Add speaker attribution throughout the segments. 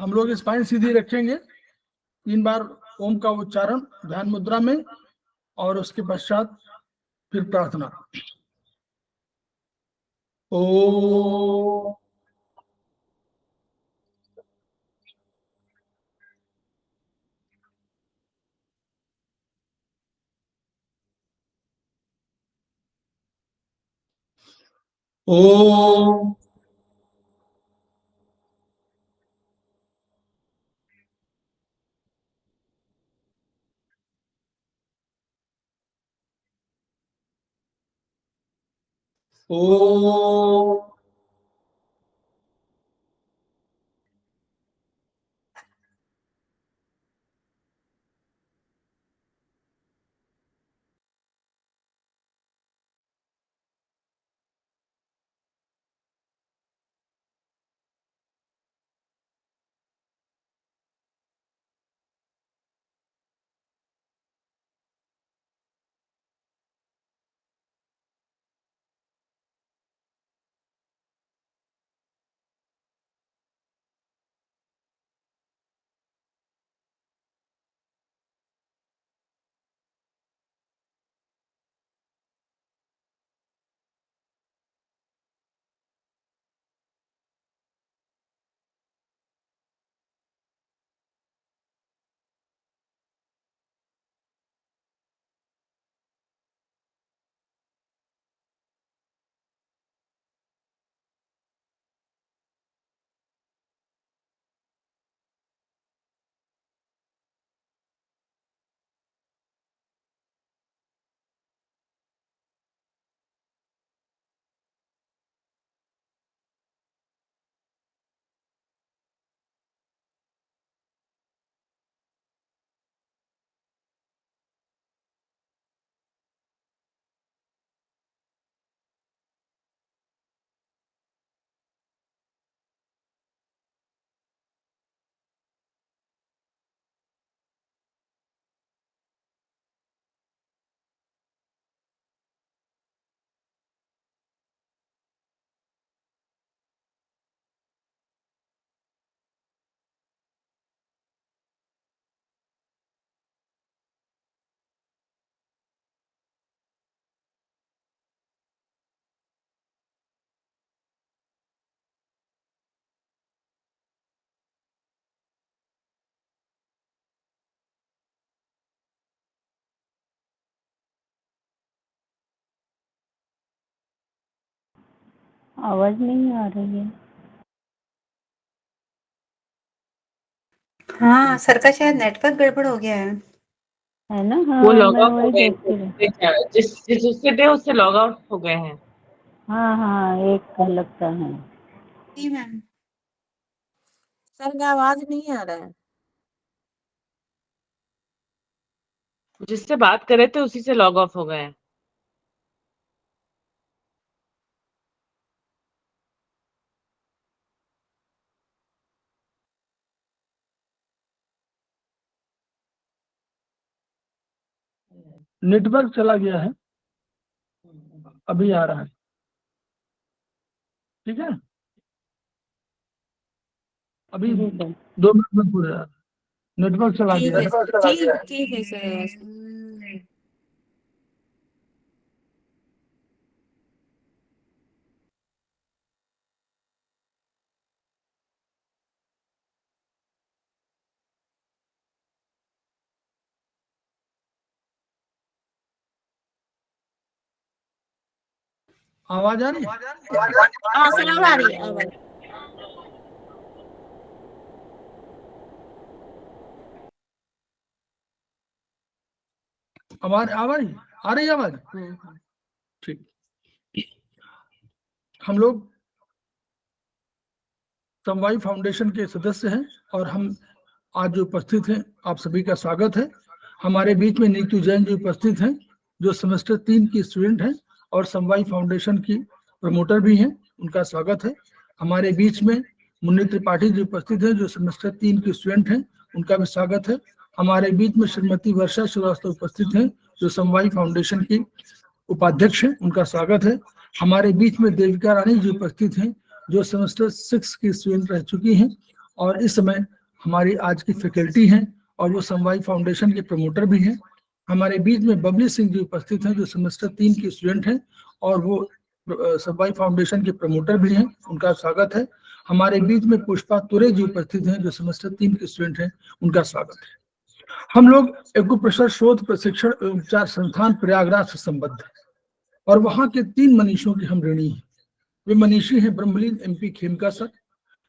Speaker 1: हम लोग स्पाइन सीधी रखेंगे, 3 बार ओम का उच्चारण ध्यान मुद्रा में, और उसके पश्चात फिर प्रार्थना। ओ ओ ओ
Speaker 2: आवाज नहीं आ रही है।
Speaker 3: हाँ सर का शायद नेटवर्क गड़बड़ हो गया
Speaker 2: है ना। हाँ
Speaker 4: वो लॉग
Speaker 2: मैं
Speaker 4: आउट हो
Speaker 2: वही
Speaker 4: गए
Speaker 2: देखती रही।
Speaker 4: जिस उससे थे उससे लॉग आउट हो गए हैं।
Speaker 2: हाँ हाँ एक का लगता है।
Speaker 3: जी मैम।
Speaker 5: सर का आवाज नहीं आ रहा है।
Speaker 4: जिससे बात कर रहे थे उसी से लॉग ऑफ हो गए हैं।
Speaker 1: नेटवर्क चला गया है, अभी आ रहा है। ठीक है, अभी
Speaker 2: जी सर।
Speaker 1: 2 मिनट में पूरा नेटवर्क चला
Speaker 5: ठीक
Speaker 1: गया
Speaker 5: है
Speaker 1: है।
Speaker 5: ठीक है सर।
Speaker 1: आवाज आ रही है?
Speaker 5: हाँ सर अब आ रही है आवाज।
Speaker 1: आवाज आ रही है आवाज? ठीक। हम लोग समवाई फाउंडेशन के सदस्य हैं और हम आज जो उपस्थित हैं, आप सभी का स्वागत है। हमारे बीच में नीतू जैन जी उपस्थित हैं, जो सेमेस्टर 3 की स्टूडेंट हैं और समवाई फाउंडेशन की प्रमोटर भी हैं, उनका स्वागत है। हमारे बीच में मुन्नी त्रिपाठी जी उपस्थित हैं, जो सेमेस्टर 3 की स्टूडेंट हैं, उनका भी स्वागत है। हमारे बीच में श्रीमती वर्षा श्रीवास्तव उपस्थित हैं, जो समवाई फाउंडेशन की उपाध्यक्ष हैं, उनका स्वागत है। हमारे बीच में देविका रानी जी उपस्थित हैं, जो सेमेस्टर 6 की स्टूडेंट रह चुकी हैं और इस समय हमारी आज की फैकल्टी हैं और वो समवाई फाउंडेशन के प्रमोटर भी हैं। हमारे बीच में बबली सिंह जी उपस्थित हैं जो सेमेस्टर 3 की स्टूडेंट हैं और वो समवाई फाउंडेशन के प्रमोटर भी हैं, उनका स्वागत है। हमारे बीच में पुष्पा तुरे जी उपस्थित हैं जो सेमेस्टर 3 के स्टूडेंट हैं, उनका स्वागत है। हम लोग एक्यूप्रेशर शोध प्रशिक्षण एवं उपचार संस्थान प्रयागराज से संबद्ध है और वहां के 3 मनीषियों के हम ऋणी हैं। वे मनीषी हैं ब्रह्मलीन MP खेमका सर,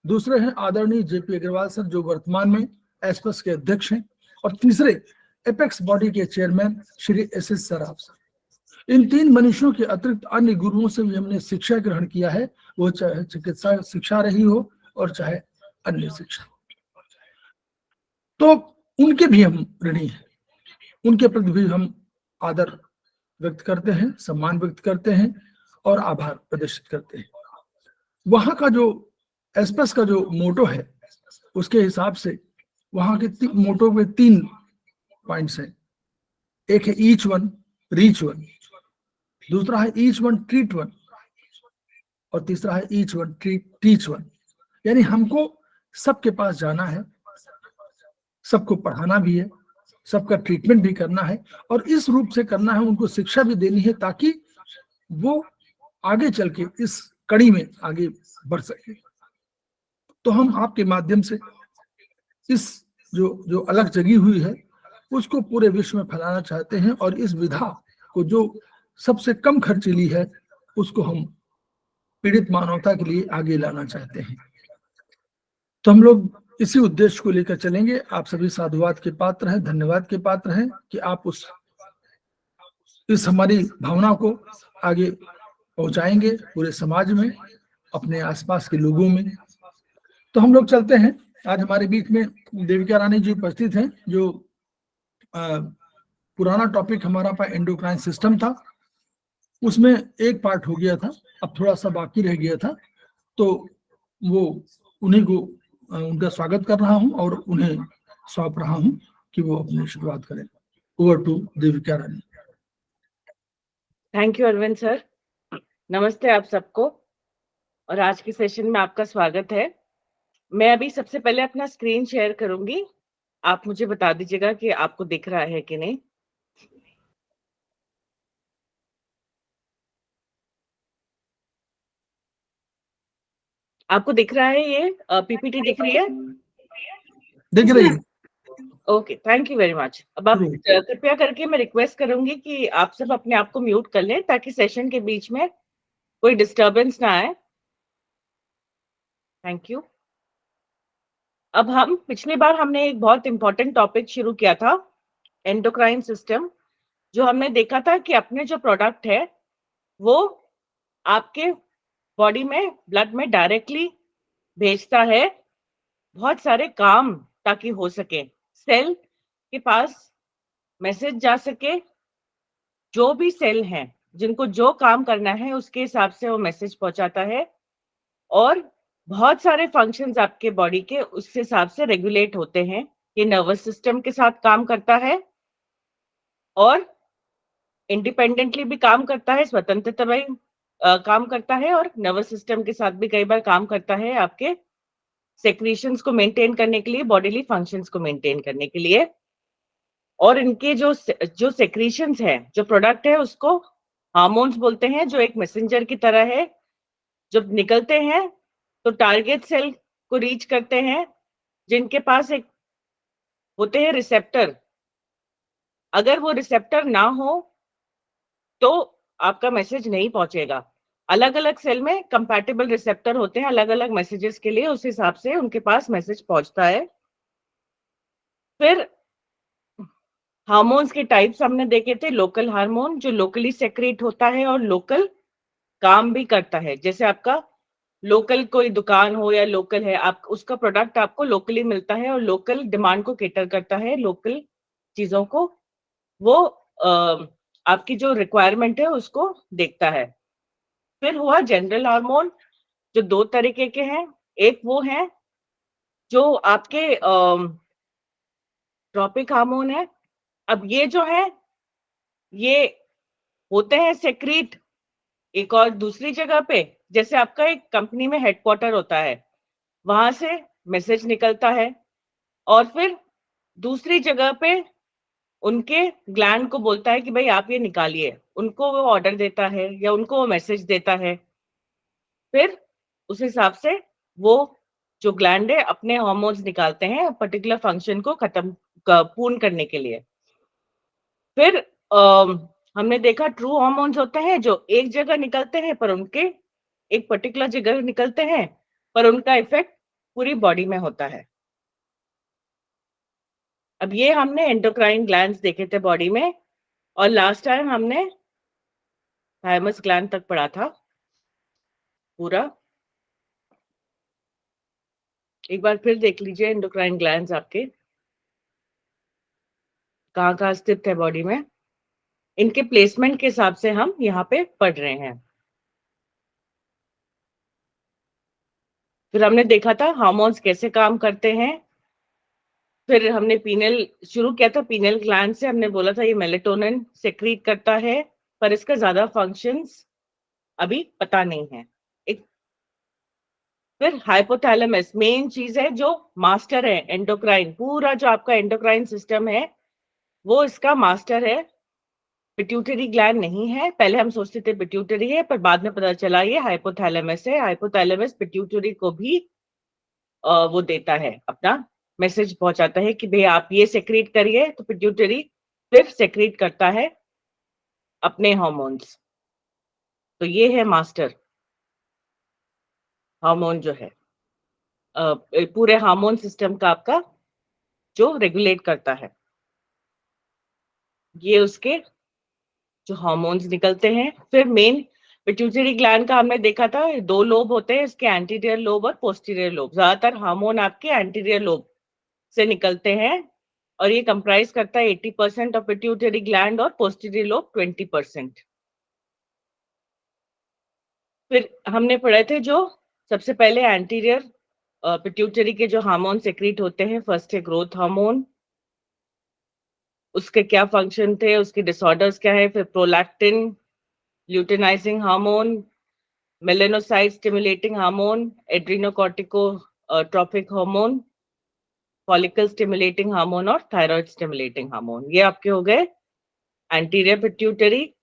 Speaker 1: दूसरे हैं आदरणीय JP अग्रवाल सर जो वर्तमान में एस्पस के अध्यक्ष हैं, और तीसरे एपेक्स बॉडी के chairman Shri SS Saraf sir. इन 3 मनीषियों के अतिरिक्त अन्य गुरुओं से भी हमने शिक्षा ग्रहण किया है, वो चाहे चिकित्सा शिक्षा रही हो और चाहे अन्य शिक्षा, तो उनके भी हम ऋणी हैं। उनके प्रति भी हम आदर व्यक्त करते हैं, सम्मान व्यक्त करते हैं और आभार प्रदर्शित करते हैं। वहां का जो एस्पस का जो मोटो है उसके हिसाब से वहां के मोटो में 3 पॉइंट्स हैं। एक है ईच वन रीच वन, दूसरा है ईच वन ट्रीट वन, और तीसरा है ईच वन टीच वन। यानी हमको सबके पास जाना है, सबको पढ़ाना भी है, सबका ट्रीटमेंट भी करना है और इस रूप से करना है, उनको शिक्षा भी देनी है ताकि वो आगे चल के इस कड़ी में आगे बढ़ सके। तो हम आपके माध्यम से इस जो अलग जगी हुई है उसको पूरे विश्व में फैलाना चाहते हैं और इस विधा को जो सबसे कम खर्चीली है उसको हम पीड़ित मानवता के लिए आगे लाना चाहते हैं। तो हम लोग इसी उद्देश्य को लेकर चलेंगे। आप सभी साधुवाद के पात्र हैं, धन्यवाद के पात्र हैं कि आप इस हमारी भावना को आगे पहुंचाएंगे पूरे समाज में, अपने आसपास के लोगों में। तो हम लोग चलते हैं। आज हमारे बीच में देविका रानी जी उपस्थित हैं जो पुराना टॉपिक हमारा एंडोक्राइन सिस्टम था, उसमें एक पार्ट हो गया था, अब थोड़ा सा बाकी रह गया था, तो वो उन्हीं को उनका स्वागत कर रहा हूं और उन्हें सौंप रहा हूं कि वो अपनी शुरुआत करें। Over to Devika Rani.
Speaker 4: Thank you Arvind sir. नमस्ते आप सबको और आज के सेशन में आपका स्वागत है। मैं अभी सबसे पहले अपना स्क्रीन शेयर करूंगी, आप मुझे बता दीजिएगा कि आपको दिख रहा है कि नहीं। आपको दिख रहा है ये PPT दिख रही है?
Speaker 1: दिख रही है।
Speaker 4: Okay, thank you very much. अब आप कृपया करके मैं रिक्वेस्ट करूंगी कि आप सब अपने आप को म्यूट कर लें ताकि सेशन के बीच में कोई डिस्टरबेंस ना आए। Thank you. अब हम पिछली बार हमने एक बहुत इंपॉर्टेंट टॉपिक शुरू किया था, एंडोक्राइन सिस्टम, जो हमने देखा था कि अपने जो प्रोडक्ट है वो आपके बॉडी में ब्लड में डायरेक्टली भेजता है बहुत सारे काम ताकि हो सके, सेल के पास मैसेज जा सके, जो भी सेल हैं जिनको जो काम करना है उसके हिसाब से वो मैसेज पहुंचाता है और बहुत सारे फंक्शंस आपके बॉडी के उस हिसाब से रेगुलेट होते हैं। ये नर्वस सिस्टम के साथ काम करता है और इंडिपेंडेंटली भी काम करता है, स्वतंत्रता भी काम करता है और नर्वस सिस्टम के साथ भी कई बार काम करता है आपके सेक्रीशंस को मेंटेन करने के लिए, बॉडीली फंक्शंस को मेंटेन करने के लिए। और इनके जो सेक्रीशंस है, जो प्रोडक्ट है, उसको हार्मोन्स बोलते हैं, जो एक मैसेंजर की तरह है। जब निकलते हैं तो टारगेट सेल को रीच करते हैं जिनके पास एक होते हैं रिसेप्टर। अगर वो रिसेप्टर ना हो तो आपका मैसेज नहीं पहुंचेगा। अलग अलग सेल में कंपैटिबल रिसेप्टर होते हैं अलग अलग मैसेजेस के लिए, उस हिसाब से उनके पास मैसेज पहुंचता है। फिर हार्मोन्स के टाइप्स हमने देखे थे। लोकल हार्मोन जो लोकली सेक्रेट होता है और लोकल काम भी करता है। जैसे आपका लोकल कोई दुकान हो या लोकल है, आप उसका प्रोडक्ट आपको लोकली मिलता है और लोकल डिमांड को केटर करता है, लोकल चीजों को वो आपकी जो रिक्वायरमेंट है उसको देखता है। फिर हुआ जनरल हार्मोन, जो 2 तरीके के हैं। एक वो है जो आपके ट्रॉपिक हार्मोन है। अब ये जो है ये होते हैं सेक्रीट एक और दूसरी जगह पे। जैसे आपका एक कंपनी में हेडक्वार्टर होता है, वहां से मैसेज निकलता है और फिर दूसरी जगह पे उनके ग्लैंड को बोलता है कि भाई आप ये निकालिए, उनको वो ऑर्डर देता है या उनको वो मैसेज देता है। फिर उस हिसाब से वो जो ग्लैंड है अपने हार्मोन्स निकालते हैं पर्टिकुलर फंक्शन को पूर्ण करने के लिए। फिर हमने देखा ट्रू हार्मोन्स होते हैं जो एक जगह निकलते हैं पर उनके एक पर्टिकुलर जगह निकलते हैं पर उनका इफेक्ट पूरी बॉडी में होता है। अब ये हमने एंडोक्राइन ग्लैंड्स देखे थे बॉडी में, और लास्ट टाइम हमने थायमस ग्लैंड तक पढ़ा था पूरा। एक बार फिर देख लीजिए एंडोक्राइन ग्लैंड्स आपके कहाँ कहाँ स्थित है बॉडी में, इनके प्लेसमेंट के हिसाब से हम यहाँ पे पढ़ रहे हैं। फिर हमने देखा था हार्मोन्स कैसे काम करते हैं। फिर हमने पीनल शुरू किया था, पीनल ग्लैंड से हमने बोला था ये मेलेटोनिन सेक्रीट करता है, पर इसका ज्यादा फंक्शंस अभी पता नहीं है। एक फिर हाइपोथैलेमस मेन चीज है जो मास्टर है एंडोक्राइन, पूरा जो आपका एंडोक्राइन सिस्टम है वो इसका मास्टर है। पिट्यूटरी ग्लैंड नहीं है, पहले हम सोचते थे पिट्यूटरी है पर बाद में पता चला ये हाइपोथैलेमस है। हाइपोथैलेमस पिट्यूटरी को भी वो देता है, अपना मैसेज पहुंचाता है कि भाई आप ये सेक्रेट करिए, तो पिट्यूटरी फिर सेक्रेट करता है अपने हार्मोन्स। तो ये है मास्टर हार्मोन जो है पूरे हार्मोन सिस्टम का आपका जो रेगुलेट करता है। ये उसके जो हार्मोन्स निकलते हैं। फिर मेन पिट्यूटरी ग्लैंड का हमने देखा था 2 लोब होते हैं इसके, एंटीरियर लोब और पोस्टीरियर लोब। ज्यादातर हार्मोन आपके एंटीरियर लोब से निकलते हैं और ये कंप्राइज करता है 80% ऑफ पिट्यूटरी ग्लैंड और पोस्टीरियर लोब 20%। फिर हमने पढ़े थे जो सबसे पहले एंटीरियर पिट्यूटरी के जो हार्मोन सेक्रेट होते हैं, फर्स्ट है ग्रोथ हार्मोन, उसके क्या फंक्शन थे, उसके डिसऑर्डर्स क्या है। फिर prolactin, luteinizing hormone, melanocyte stimulating hormone, adrenocorticotropic hormone, follicle stimulating hormone और थायराइड स्टिमुलेटिंग हार्मोन। ये आपके हो गए एंटीरियर पिट्यूटरी।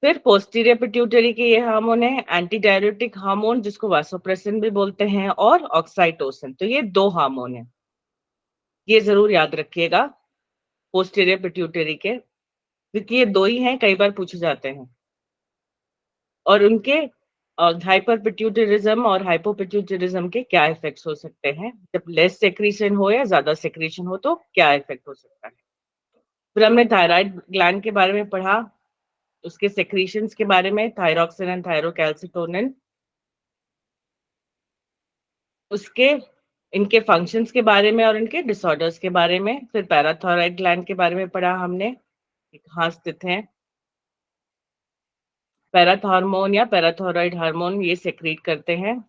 Speaker 4: फिर पोस्टीरियर पिट्यूटरी के ये हार्मोन है एंटी डाययूरेटिक हार्मोन जिसको वासोप्रेसिन भी बोलते हैं, और ऑक्साइटोसिन। तो ये 2 हार्मोन है, ये जरूर याद रखिएगा पोस्टीरियर पिट्यूटरी के, क्योंकि ये 2 ही हैं, कई बार पूछे जाते हैं। और उनके हाइपर पिट्यूटरिज्म और हाइपोपिट्यूटरिज्म के क्या इफेक्ट्स हो सकते हैं, जब लेस सेक्रीशन हो या ज्यादा सेक्रीशन हो तो क्या इफेक्ट हो सकता है। फिर हमने थायराइड ग्लैंड के बारे में पढ़ा, उसके सेक्रीशंस के बारे में, थायरोक्सिन एंड थायरोकैल्सिटोनिन, उसके इनके फंक्शंस के बारे में और इनके डिसऑर्डर्स के बारे में। फिर पैराथायरॉइड ग्लैंड के बारे में पढ़ा हमने, कहाँ स्थित है। पैराथॉर्मोन या पैराथायरॉइड हार्मोन ये सेक्रेट करते हैं,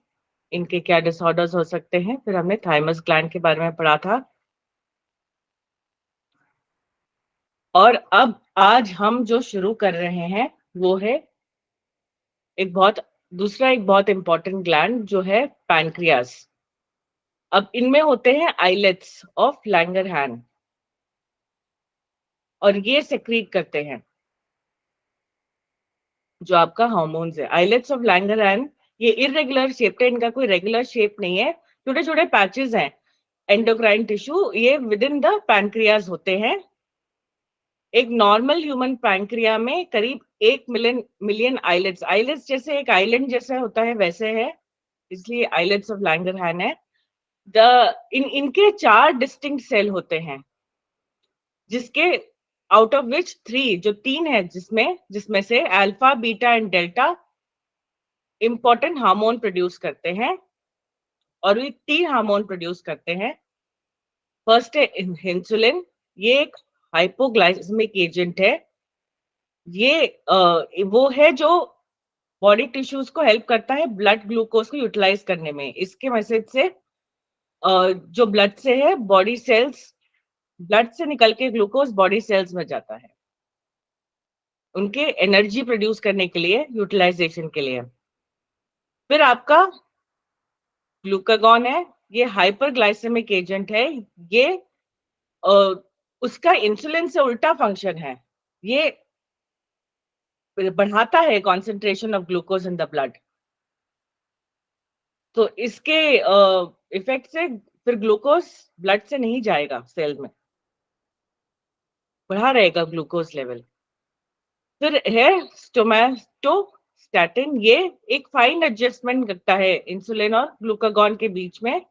Speaker 4: इनके क्या डिसऑर्डर्स हो सकते हैं। फिर हमने थाइमस ग्लैंड के बारे में पढ़ा था। और अब आज हम जो शुरू कर रहे हैं वो है एक बहुत इंपॉर्टेंट ग्लैंड जो है पैनक्रियास। अब इनमें होते हैं आइलेट्स ऑफ लैंगरहैन और ये सेक्रेट करते हैं जो आपका हार्मोन्स है। आइलेट्स ऑफ लैंगरहैन ये इररेगुलर शेप है, इनका कोई रेगुलर शेप नहीं है, छोटे छोटे पैचेस हैं एंडोक्राइन टिश्यू, ये विद इन द पैनक्रियाज होते हैं। एक नॉर्मल ह्यूमन पैनक्रिया में करीब 1 मिलियन आइलेट्स जैसे एक आइलैंड जैसा होता है वैसे है, इसलिए आइलेट्स ऑफ लैंगरहैन है। इनके 4 डिस्टिंक्ट सेल होते हैं, जिसके आउट ऑफ विच 3 है, जिसमें से alpha, beta and delta important hormone produce करते हैं। और ये 3 हार्मोन प्रोड्यूस करते हैं। फर्स्ट है इंसुलिन, ये एक हाइपोग्लाइसेमिक एजेंट है। ये वो है जो बॉडी टिश्यूज को हेल्प करता है ब्लड ग्लूकोज को यूटिलाइज करने में। इसके मैसेज से जो ब्लड से है बॉडी सेल्स, ब्लड से निकल के ग्लूकोज बॉडी सेल्स में जाता है उनके एनर्जी प्रोड्यूस करने के लिए, यूटिलाइजेशन के लिए। फिर आपका ग्लूकागॉन है, ये हाइपरग्लाइसेमिक एजेंट है, ये उसका इंसुलिन से उल्टा फंक्शन है, ये बढ़ाता है concentration of glucose in the blood. तो इसके इफेक्ट से फिर ग्लूकोज ब्लड से नहीं जाएगा सेल में, बढ़ा रहेगा ग्लूकोज लेवल। फिर है स्टोमेटोस्टैटिन, ये एक फाइन एडजस्टमेंट करता है इंसुलिन और ग्लूकागॉन के बीच में।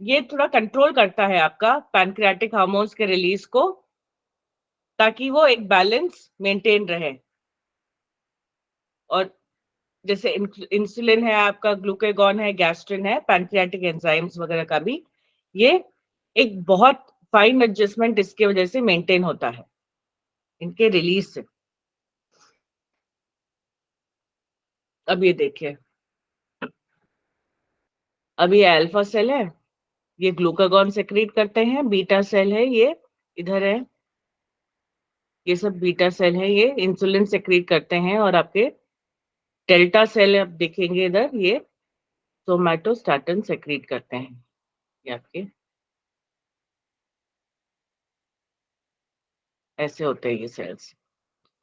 Speaker 4: ये थोड़ा कंट्रोल करता है आपका पैनक्रियाटिक हार्मोन्स के रिलीज को, ताकि वो एक बैलेंस मेंटेन रहे। और जैसे इंसुलिन है आपका, ग्लूकागॉन है, गैस्ट्रिन है, पैनक्रियाटिक एंजाइम्स वगैरह का भी ये एक बहुत फाइन एडजस्टमेंट इसके वजह से मेंटेन होता है, इनके रिलीज से। अब ये देखिए, अब ये अल्फा सेल है, ये ग्लूकागॉन सेक्रेट करते हैं, बीटा सेल है ये इधर है, ये सब बीटा सेल है, ये इंसुलिन सेक्रेट करते हैं। और आपके डेल्टा सेल आप देखेंगे इधर, ये सोमैटोस्टैटिन सेक्रेट करते हैं। ये आपके ऐसे होते हैं ये सेल्स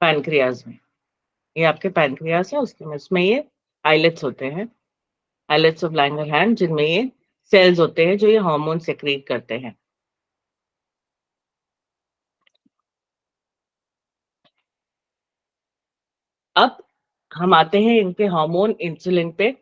Speaker 4: पैनक्रियाज में, ये आपके पैनक्रियाज है, उसमें ये आइलेट्स होते हैं, आइलेट्स ऑफ लैंगरहैंस, जिनमें ये सेल्स होते हैं जो ये हार्मोन सेक्रेट करते हैं। अब हम आते हैं इनके हार्मोन इंसुलिन पे।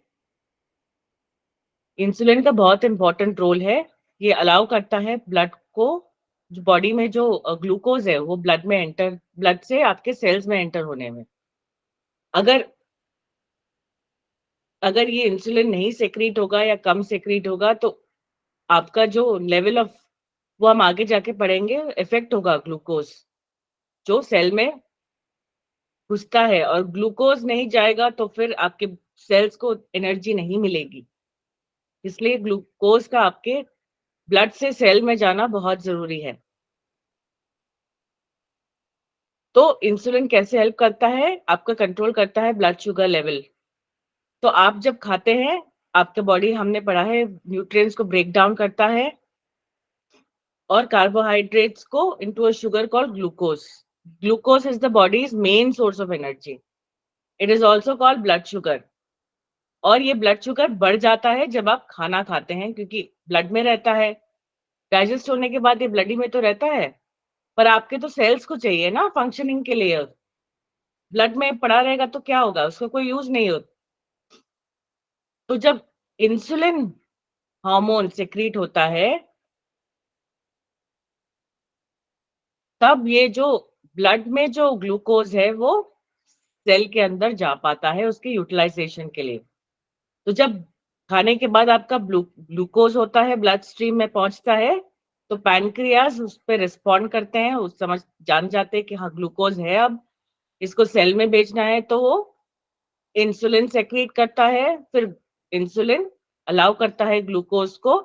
Speaker 4: इंसुलिन का बहुत इंपॉर्टेंट रोल है, ये अलाउ करता है ब्लड को, जो बॉडी में जो ग्लूकोज है वो ब्लड से आपके सेल्स में एंटर होने में। अगर ये इंसुलिन नहीं सेक्रेट होगा या कम सेक्रेट होगा तो आपका जो लेवल ऑफ, वो हम आगे जाके पढ़ेंगे, इफेक्ट होगा ग्लूकोज जो सेल में घुसता है, और ग्लूकोज नहीं जाएगा तो फिर आपके सेल्स को एनर्जी नहीं मिलेगी। इसलिए ग्लूकोज का आपके ब्लड से सेल में जाना बहुत जरूरी है। तो इंसुलिन कैसे हेल्प करता है, आपका कंट्रोल करता है ब्लड शुगर लेवल। तो आप जब खाते हैं, आपके बॉडी, हमने पढ़ा है, न्यूट्रिएंट्स को ब्रेक डाउन करता है और कार्बोहाइड्रेट्स को into a sugar called glucose. Glucose is the bodies main source of energy, it is also called blood sugar. और ये ब्लड शुगर बढ़ जाता है जब आप खाना खाते हैं, क्योंकि ब्लड में रहता है, डाइजेस्ट होने के बाद ये ब्लडी में तो रहता है, पर आपके तो सेल्स को चाहिए ना फंक्शनिंग के लिए। ब्लड में पड़ा रहेगा तो क्या होगा, उसका कोई यूज नहीं होता। तो जब इंसुलिन हार्मोन सेक्रीट होता है, तब ये जो ब्लड में जो ग्लूकोज है वो सेल के अंदर जा पाता है उसके यूटिलाइजेशन के लिए। तो जब खाने के बाद आपका ग्लूकोज होता है, ब्लड स्ट्रीम में पहुंचता है, तो पैनक्रियाज उस पर रिस्पॉन्ड करते हैं, उस जान जाते हैं कि हाँ ग्लूकोज है, अब इसको सेल में भेजना है, तो वो इंसुलिन सेक्रेट करता है। फिर इंसुलिन अलाउ करता है ग्लूकोज को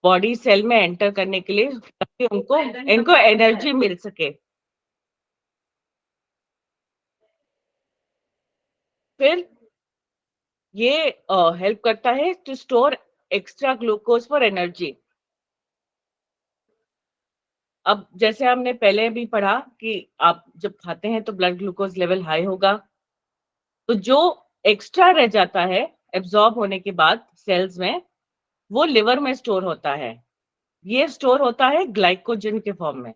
Speaker 4: बॉडी सेल में एंटर करने के लिए, ताकि इनको एनर्जी मिल सके। फिर ये हेल्प करता है to store extra glucose for energy. अब जैसे हमने पहले भी पढ़ा कि आप जब खाते हैं तो ब्लड ग्लूकोज लेवल हाई होगा, तो जो एक्स्ट्रा रह जाता है एब्जॉर्ब होने के बाद सेल्स में, वो लिवर में स्टोर होता है। ये स्टोर होता है ग्लाइकोजन के फॉर्म में।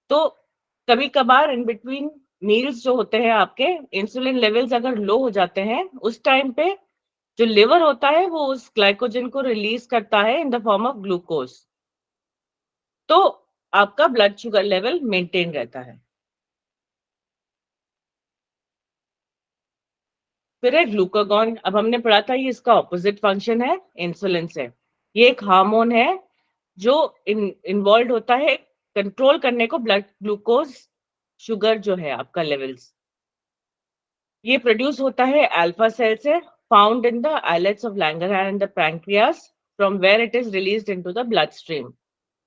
Speaker 4: तो कभी कभार इन बिटवीन मील्स जो होते हैं आपके, इंसुलिन लेवल्स अगर लो हो जाते हैं, उस टाइम पे जो लिवर होता है वो उस ग्लाइकोजन को रिलीज करता है in the form of glucose, तो आपका ब्लड शुगर लेवल मेंटेन रहता है। फिर है ग्लूकागॉन। अब हमने पढ़ा था ये इसका ऑपोजिट फंक्शन है इंसुलिन से। ये एक हार्मोन है जो इन्वॉल्व होता है कंट्रोल करने को ब्लड ग्लूकोज शुगर जो है आपका लेवल्स। ये प्रोड्यूस होता है अल्फा सेल से, found in the islets of Langerhans and the pancreas, from where it is released into the blood stream.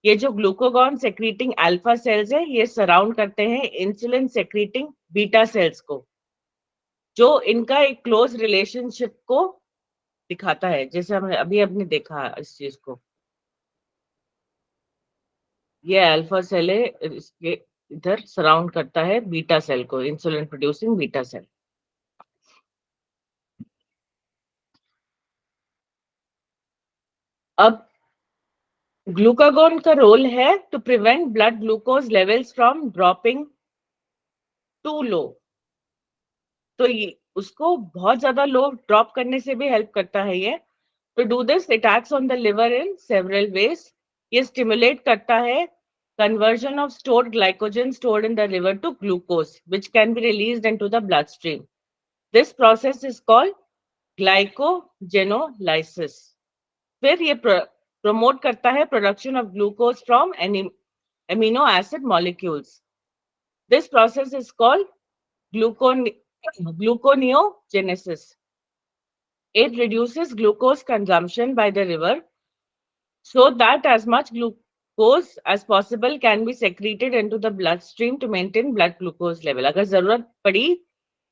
Speaker 4: ये जो ग्लूकागॉन सेक्रीटिंग अल्फा सेल्स है, ये सराउंड करते हैं इंसुलिन सेक्रीटिंग बीटा सेल्स को, जो इनका एक क्लोज रिलेशनशिप को दिखाता है, जैसे हमने अभी देखा इस चीज को। ये अल्फा सेल है, इसके इधर सराउंड करता है बीटा सेल को, इंसुलिन प्रोड्यूसिंग बीटा सेल। अब ग्लूकागोन का रोल है to prevent blood glucose levels from dropping to low. तो ये उसको बहुत ज्यादा लो ड्रॉप करने से भी हेल्प करता है ये। To do this, it acts on the liver in several ways. ये stimulate करता है conversion of stored glycogen stored in the liver to glucose, which can be released into the bloodstream. This process is called glycogenolysis. फिर ये promote करता है production of glucose from amino acid molecules. This process is called gluconeogenesis. It reduces glucose consumption by the liver so that as much glucose as possible can be secreted into the bloodstream to maintain blood glucose level. अगर जरूरत पड़ी,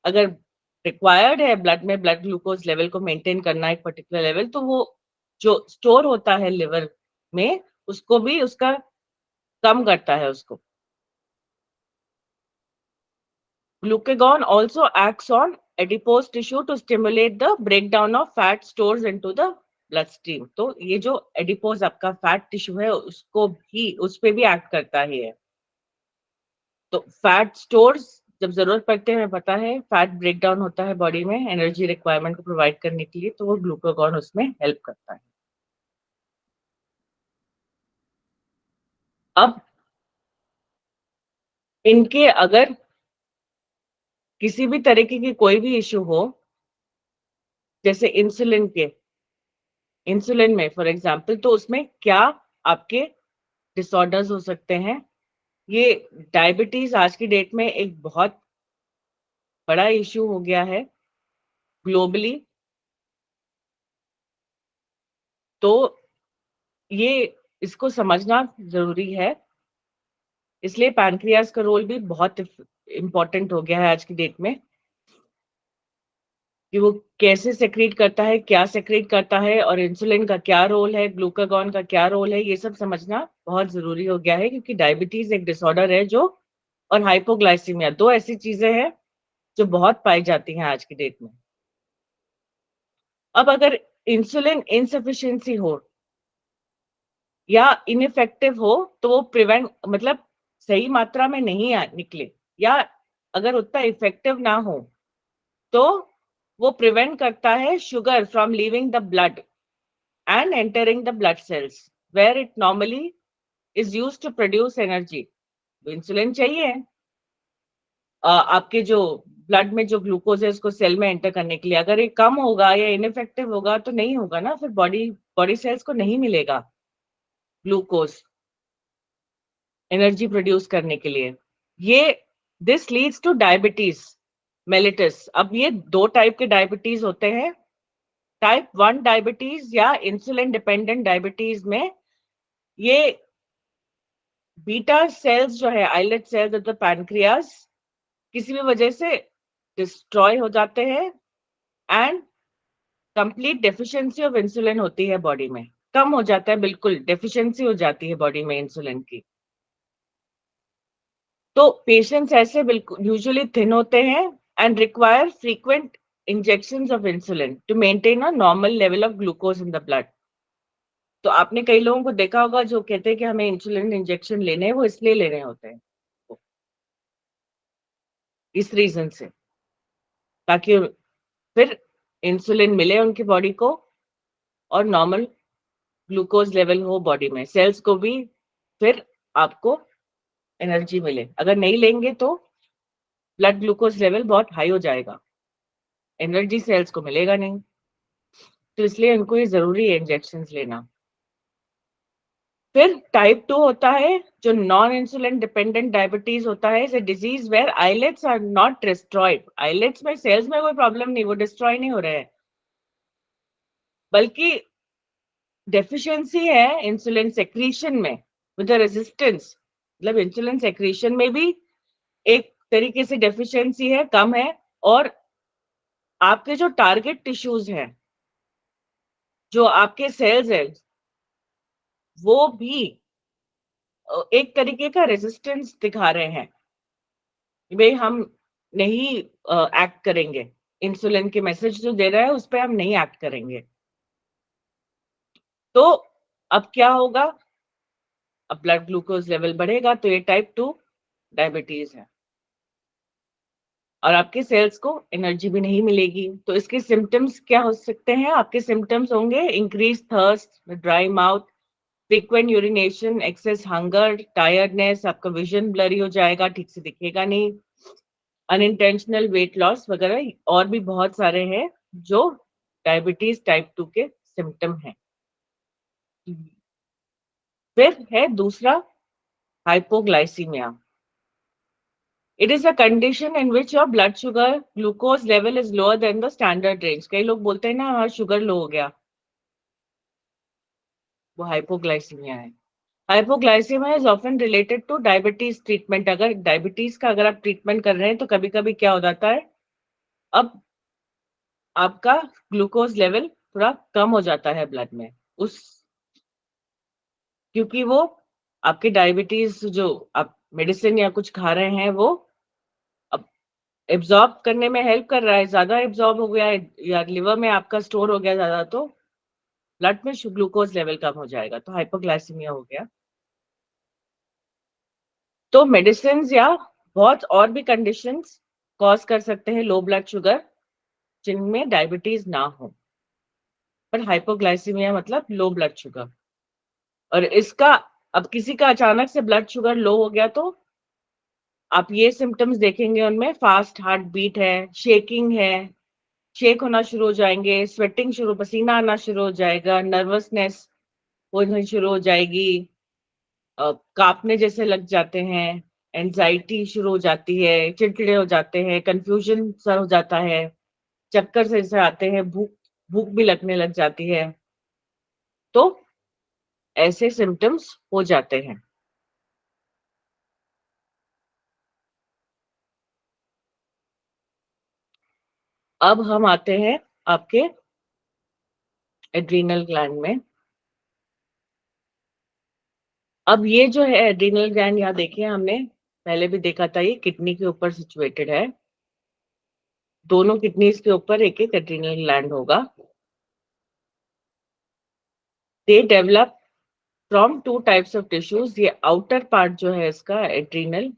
Speaker 4: अगर required है blood में blood glucose level को maintain करना एक particular level, तो वो जो स्टोर होता है लिवर में उसको भी उसका कम करता है उसको। Glucagon also acts on adipose tissue to stimulate the breakdown of fat stores into the bloodstream. तो ये जो adipose आपका फैट टिश्यू है उसको भी, उस पे भी एक्ट करता है ये। तो फैट स्टोर्स जब जरूरत पड़ते हैं, हमें पता है फैट ब्रेकडाउन होता है बॉडी में एनर्जी रिक्वायरमेंट को प्रोवाइड करने के लिए, तो वो ग्लूकागॉन उसमें हेल्प करता है। अब इनके अगर किसी भी तरीके की कोई भी इश्यू हो, जैसे इंसुलिन में फॉर एग्जांपल, तो उसमें क्या आपके डिसऑर्डर्स हो सकते हैं। ये डायबिटीज आज की डेट में एक बहुत बड़ा इश्यू हो गया है ग्लोबली। तो ये इसको समझना जरूरी है, इसलिए पैनक्रियास का रोल भी बहुत इंपॉर्टेंट हो गया है आज की डेट में, कि वो कैसे सेक्रेट करता है, क्या सेक्रेट करता है, और इंसुलिन का क्या रोल है, ग्लूकागॉन का क्या रोल है, ये सब समझना बहुत जरूरी हो गया है। क्योंकि डायबिटीज एक डिसऑर्डर है जो, और हाइपोग्लाइसीमिया, दो ऐसी चीजें हैं जो बहुत पाई जाती हैं आज की डेट में। अब अगर इंसुलिन इनसफिशिएंसी हो या इनइफेक्टिव हो, तो वो प्रिवेंट, मतलब सही मात्रा में नहीं निकले, या अगर उतना इफेक्टिव ना हो, तो वो प्रिवेंट करता है sugar from leaving the blood and entering the blood cells where it normally is used to produce energy. Insulin चाहिए आपके जो ब्लड में जो ग्लूकोज है उसको सेल में एंटर करने के लिए। अगर ये कम होगा या इनइफेक्टिव होगा तो नहीं होगा ना, फिर बॉडी सेल्स को नहीं मिलेगा ग्लूकोज एनर्जी प्रोड्यूस करने के लिए। ये this leads to diabetes mellitus. अब ये दो टाइप के डायबिटीज होते हैं। टाइप 1 डायबिटीज या इंसुलिन डिपेंडेंट डायबिटीज में ये बीटा सेल्स जो है, islet cells of the pancreas, किसी भी वजह से डिस्ट्रॉय हो जाते हैं and complete deficiency of insulin होती है बॉडी में, कम हो जाता है, बिल्कुल डेफिशिएंसी हो जाती है बॉडी में इंसुलिन की। तो पेशेंट्स ऐसे बिल्कुल यूजुअली थिन होते हैं and require frequent injections of insulin to maintain a normal level of glucose in the blood. तो आपने कई लोगों को देखा होगा जो कहते हैं कि हमें इंसुलिन इंजेक्शन लेने हैं, वो इसलिए लेने होते हैं, इस रीजन से, ताकि फिर इंसुलिन मिले उनकी बॉडी को और नॉर्मल ग्लूकोज लेवल हो बॉडी में, सेल्स को भी फिर आपको एनर्जी मिले। अगर नहीं लेंगे तो ब्लड ग्लूकोज लेवल बहुत हाई हो जाएगा, एनर्जी सेल्स को मिलेगा नहीं, तो इसलिए उनको ये जरूरी है इंजेक्शंस लेना। फिर टाइप 2 होता है जो नॉन इंसुलिन डिपेंडेंट डायबिटीज होता है। It's a disease where islets are not destroyed. Islets में सेल्स में कोई प्रॉब्लम नहीं, वो डिस्ट्रॉय नहीं हो रहे हैं, बल्कि डेफिशिएंसी है इंसुलिन सेक्रीशन में विद रेजिस्टेंस। मतलब इंसुलिन सेक्रीशन में भी एक तरीके से डेफिशिएंसी है, कम है, और आपके जो टारगेट टिश्यूज हैं जो आपके सेल्स है वो भी एक तरीके का रेजिस्टेंस दिखा रहे हैं, भाई हम नहीं एक्ट करेंगे, इंसुलिन के मैसेज जो दे रहा है उस पर हम नहीं एक्ट करेंगे। तो अब क्या होगा, अब ब्लड ग्लूकोज लेवल बढ़ेगा, तो ये टाइप 2 डायबिटीज है और आपके सेल्स को एनर्जी भी नहीं मिलेगी। तो इसके सिम्टम्स क्या हो सकते हैं? आपके सिम्टम्स होंगे increase thirst, dry mouth, frequent urination, excess hunger, tiredness, आपका विजन ब्लरी हो जाएगा, ठीक से दिखेगा नहीं, अनइंटेंशनल वेट लॉस वगैरह और भी बहुत सारे हैं जो डायबिटीज टाइप 2 के सिम्टम हैं। फिर है दूसरा hypoglycaemia. It is a condition in which your blood sugar glucose level is lower than the standard range. कई लोग बोलते हैं ना हाँ शुगर लो हो गया, वो हाइपोग्लाइसीमिया है। Hypoglycaemia is often related two diabetes treatment. अगर डायबिटीज का अगर आप ट्रीटमेंट कर रहे हैं तो कभी कभी क्या हो जाता है, अब आपका ग्लूकोज लेवल थोड़ा कम हो जाता है ब्लड में, उस क्योंकि वो आपके डायबिटीज जो आप मेडिसिन या कुछ खा रहे हैं वो एब्जॉर्ब करने में हेल्प कर रहा है, ज्यादा एब्जॉर्ब हो गया है या लिवर में आपका स्टोर हो गया ज्यादा, तो ब्लड में ग्लूकोज लेवल कम हो जाएगा, तो हाइपोग्लाइसीमिया हो गया। तो मेडिसिन या बहुत और भी कंडीशंस कॉज कर सकते हैं लो ब्लड शुगर जिनमें डायबिटीज ना हो, पर हाइपोग्लाइसीमिया मतलब लो ब्लड शुगर। और इसका अब किसी का अचानक से ब्लड शुगर लो हो गया तो आप ये सिम्टम्स देखेंगे, उनमें फास्ट हार्ट बीट है, शेकिंग है, शेक होना शुरू हो जाएंगे, स्वेटिंग शुरू, पसीना आना शुरू हो जाएगा, नर्वसनेस होनी शुरू हो जाएगी, कांपने जैसे लग जाते हैं, एंजाइटी शुरू हो जाती है, चिड़चिड़े हो जाते हैं, कंफ्यूजन सा हो जाता है, चक्कर से जैसे आते हैं, भूख भूख भी लगने लग जाती है। तो ऐसे सिम्टम्स हो जाते हैं। अब हम आते हैं आपके एड्रीनल ग्लैंड में। अब ये जो है एड्रीनल ग्लैंड, यहाँ देखिए हमने पहले भी देखा था, ये किडनी के ऊपर सिचुएटेड है, दोनों किडनीज के ऊपर एक एक एड्रीनल ग्लैंड होगा। They develop from 2 types of tissues. ये आउटर पार्ट जो है इसका एड्रीनल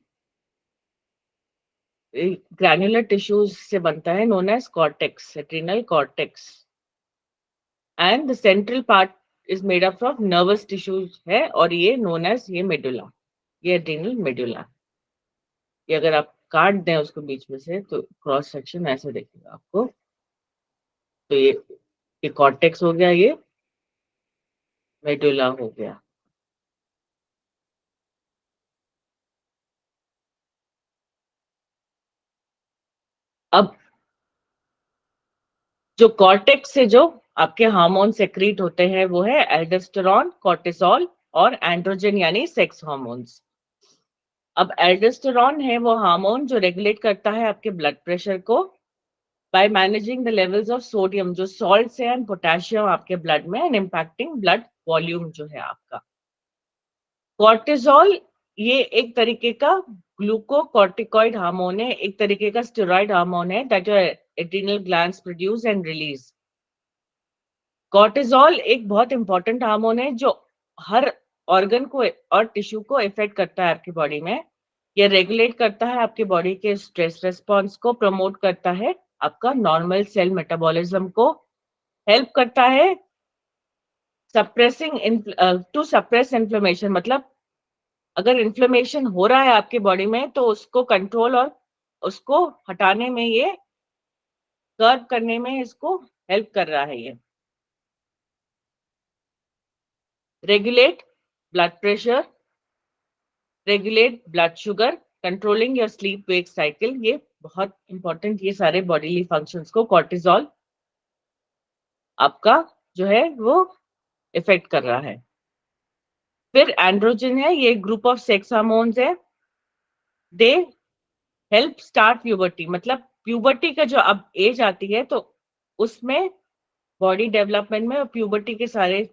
Speaker 4: ग्रैन्युलर टिश्यूज से बनता है, known as cortex, adrenal cortex, and the central part is made up of nervous tissues है, और ये नोन एज ये मेडुला, ये एड्रीनल मेडुला। ये अगर आप काट दें उसको बीच में से तो क्रॉस सेक्शन ऐसे दिखेगा आपको। तो ये कॉर्टेक्स हो गया, ये मेडुला हो गया। अब जो कॉर्टेक्स से जो आपके हार्मोन सेक्रीट होते हैं वो है एल्डोस्टेरॉन, कॉर्टिसोल और एंड्रोजन यानी सेक्स हार्मोन्स। अब एल्डोस्टेरॉन है वो हार्मोन जो रेगुलेट करता है आपके ब्लड प्रेशर को by managing the levels of sodium, जो सॉल्ट्स है, एंड पोटेशियम आपके ब्लड में, एंड इम्पैक्टिंग ब्लड वॉल्यूम जो है आपका। कॉर्टिसोल ये एक तरीके का ग्लूकोकॉर्टिकॉइड हार्मोन है, एक तरीके का स्टेरॉइड हार्मोन है that your adrenal glands produce and release. Cortisol एक बहुत इंपॉर्टेंट हार्मोन है जो हर ऑर्गन को और टिश्यू को इफेक्ट करता है आपकी बॉडी में। ये रेगुलेट करता है आपकी बॉडी के स्ट्रेस रेस्पॉन्स को, प्रमोट करता है आपका नॉर्मल सेल मेटाबॉलिज्म को, हेल्प करता है सप्रेसिंग टू सप्रेस इन्फ्लेमेशन। मतलब अगर इन्फ्लेमेशन हो रहा है आपकी बॉडी में तो उसको कंट्रोल और उसको हटाने में, ये कर्व करने में इसको हेल्प कर रहा है। ये regulate blood pressure, regulate blood sugar, controlling your sleep wake cycle, ये बहुत इंपॉर्टेंट, ये सारे बॉडीली फंक्शंस को कॉर्टिसोल आपका जो है वो इफेक्ट कर रहा है। फिर एंड्रोजन है, ये ग्रुप ऑफ सेक्स हार्मोन्स है, दे हेल्प स्टार्ट प्यूबर्टी। मतलब प्यूबर्टी का जो अब एज आती है तो उसमें बॉडी डेवलपमेंट में और प्यूबर्टी के सारे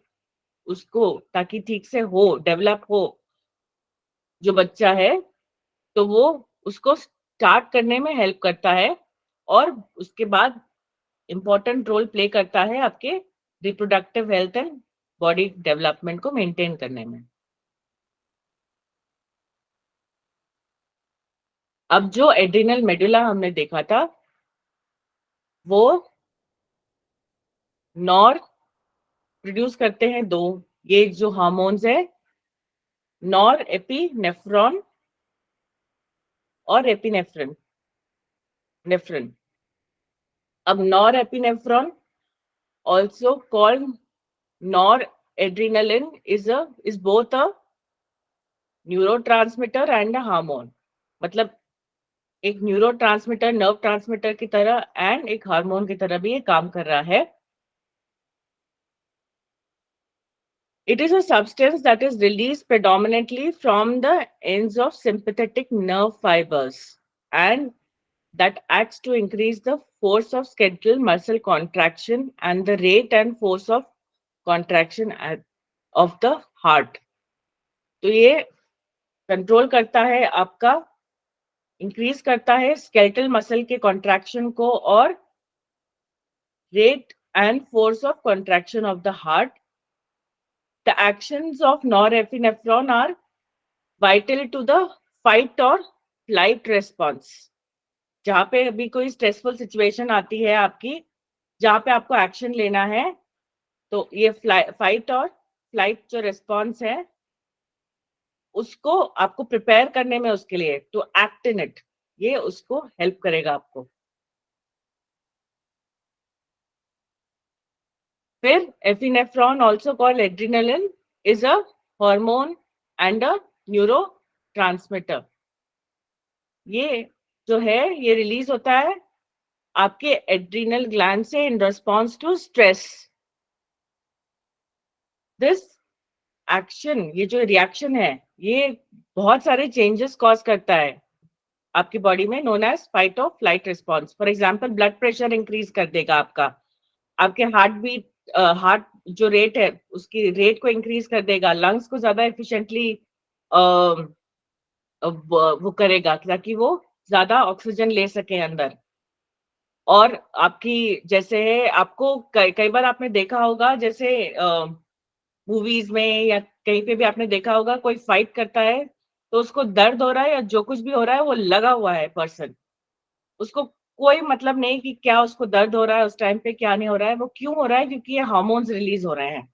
Speaker 4: उसको, ताकि ठीक से हो, डेवलप हो जो बच्चा है, तो वो उसको स्टार्ट करने में हेल्प करता है और उसके बाद इम्पोर्टेंट रोल प्ले करता है आपके reproductive health and body development को मेंटेन करने में। अब जो एड्रिनल मेडुला हमने देखा था वो नॉर प्रोड्यूस करते हैं दो, ये जो हार्मोन्स है, नॉर एपिनेफ्रॉन और एपिनेफ्रिन नेफ्रिन। अब nor एपिनेफ्रॉन also called noradrenaline is both a neurotransmitter and a hormone, मतलब एक न्यूरोट्रांसमीटर, नर्व ट्रांसमीटर की तरह एंड एक हार्मोन की तरह भी ये काम कर रहा है। It is a substance that is released predominantly from the ends of sympathetic nerve fibers and that acts to increase the force of skeletal muscle contraction and the rate and force of contraction of the heart. तो ये control करता है आपका, increase करता है skeletal muscle के contraction को और rate and force of contraction of the heart. The actions of norepinephrine are vital to the fight or flight response. जहां पे अभी कोई स्ट्रेसफुल सिचुएशन आती है आपकी, जहां पे आपको एक्शन लेना है, तो ये फाइट और फ्लाइट जो रिस्पॉन्स है उसको आपको प्रिपेयर करने में, उसके लिए टू एक्ट इन इट, ये उसको हेल्प करेगा आपको। फिर epinephrine also called adrenaline is a hormone and a neurotransmitter. ये जो है ये रिलीज होता है आपके एड्रिनल ग्लैंड से in response to stress. This action, ये जो रिएक्शन है, ये बहुत सारे चेंजेस कॉज करता है आपकी बॉडी में, नोन एज फाइट और flight response. For example blood pressure increase कर देगा आपका, आपके हार्ट बीट, हार्ट जो रेट है उसकी रेट को इंक्रीज कर देगा, लंग्स को ज्यादा एफिशिएंटली वो करेगा ताकि वो ज्यादा ऑक्सीजन ले सके अंदर। और आपकी जैसे है, आपको कई बार आपने देखा होगा, जैसे मूवीज में या कहीं पे भी आपने देखा होगा, कोई फाइट करता है तो उसको दर्द हो रहा है या जो कुछ भी हो रहा है वो लगा हुआ है पर्सन, उसको कोई मतलब नहीं कि क्या उसको दर्द हो रहा है उस टाइम पे, क्या नहीं हो रहा है। वो क्यों हो रहा है? क्योंकि ये हार्मोन्स रिलीज हो रहे हैं,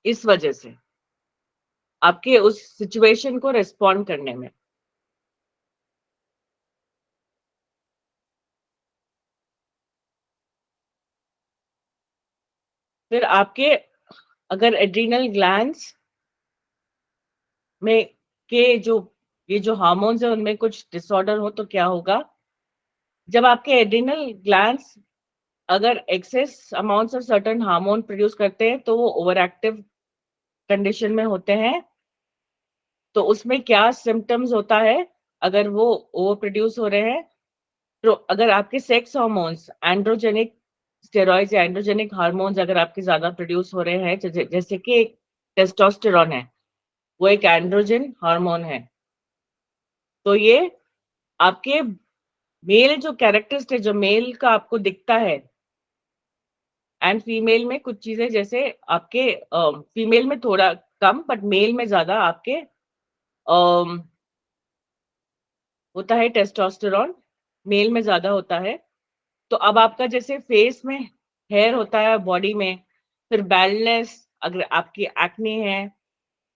Speaker 4: इस वजह से आपके उस सिचुएशन को रिस्पॉन्ड करने में। फिर आपके अगर एड्रिनल ग्लैंड्स में के जो ये जो हार्मोन्स है उनमें कुछ डिसऑर्डर हो तो क्या होगा? जब आपके एड्रिनल ग्लैंड्स अगर excess amounts of certain hormone produce करते हैं तो वो ओवर एक्टिव कंडीशन में होते हैं। तो उसमें क्या सिम्टम्स होता है अगर वो ओवर प्रोड्यूस हो रहे हैं? तो अगर आपके सेक्स हार्मोन्स, एंड्रोजेनिक स्टेरॉइड्स या एंड्रोजेनिक हार्मोन्स अगर आपके ज्यादा प्रोड्यूस हो रहे हैं, जैसे कि टेस्टोस्टेरोन है, वो एक एंड्रोजन हार्मोन है, तो ये आपके मेल जो कैरेक्टरिस्टिक जो मेल का आपको दिखता है, एंड फीमेल में कुछ चीजें जैसे आपके फीमेल में थोड़ा कम बट मेल में ज्यादा आपके होता है टेस्टोस्टेरोन, मेल में ज्यादा होता है। तो अब आपका जैसे फेस में हेयर होता है बॉडी में, फिर बैलनेस, अगर आपकी एक्ने है,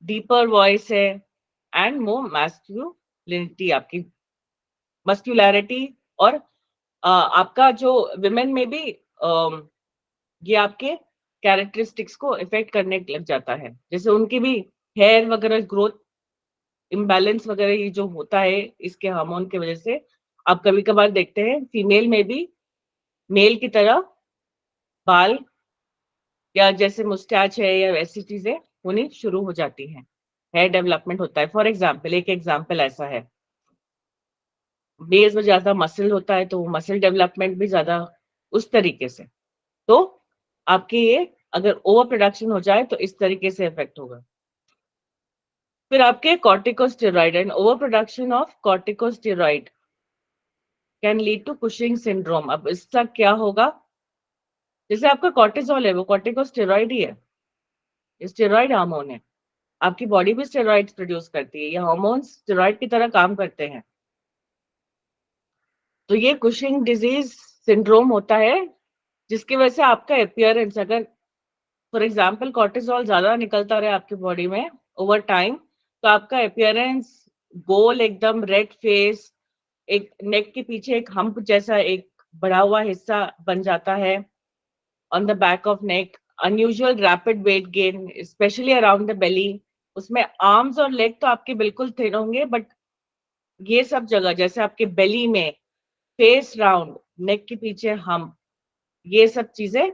Speaker 4: डीपर वॉइस है एंड मोर मैस्कुलिनिटी, आपकी मस्कुलैरिटी, और आपका जो विमेन में भी ये आपके कैरेक्टरिस्टिक्स को इफेक्ट करने लग जाता है, जैसे उनकी भी हेयर वगैरह ग्रोथ इम्बैलेंस वगैरह ये जो होता है इसके हार्मोन की वजह से आप कभी कभार देखते हैं फीमेल में भी मेल की तरह बाल या जैसे मुस्टैच है या वैसी चीजें होनी शुरू हो जाती हैं, हेयर डेवलपमेंट होता है। फॉर एग्जाम्पल, एक एग्जाम्पल ऐसा है, बेस में ज्यादा मसल होता है तो मसल डेवलपमेंट भी ज्यादा उस तरीके से। तो आपके ये अगर ओवर प्रोडक्शन हो जाए तो इस तरीके से इफेक्ट होगा। फिर आपके corticosteroid and over production of corticosteroid can lead to Cushing syndrome. अब इसका क्या होगा, जैसे आपका कॉर्टिसोल है वो कॉर्टिकोस्टेरॉइड ही है, स्टेरॉइड हार्मोन है, आपकी बॉडी भी स्टेरॉइड्स प्रोड्यूस करती है, ये हार्मोन्स स्टेरॉइड की तरह काम करते हैं। तो ये कुशिंग डिजीज सिंड्रोम होता है जिसकी वजह से आपका अपीयरेंस, अगर फॉर एग्जांपल कॉर्टिसोल ज्यादा निकलता रहे आपकी बॉडी में ओवर टाइम, तो आपका अपीयरेंस गोल, एकदम रेड फेस, एक नेक के पीछे एक हम्प जैसा एक बढ़ा हुआ हिस्सा बन जाता है on the back of neck, unusual rapid weight gain specially around the belly. उसमें आर्म्स और लेग तो आपके बिल्कुल थिन होंगे, बट ये सब जगह जैसे आपके बेली में, फेस राउंड, नेक के पीछे हम, ये सब चीजें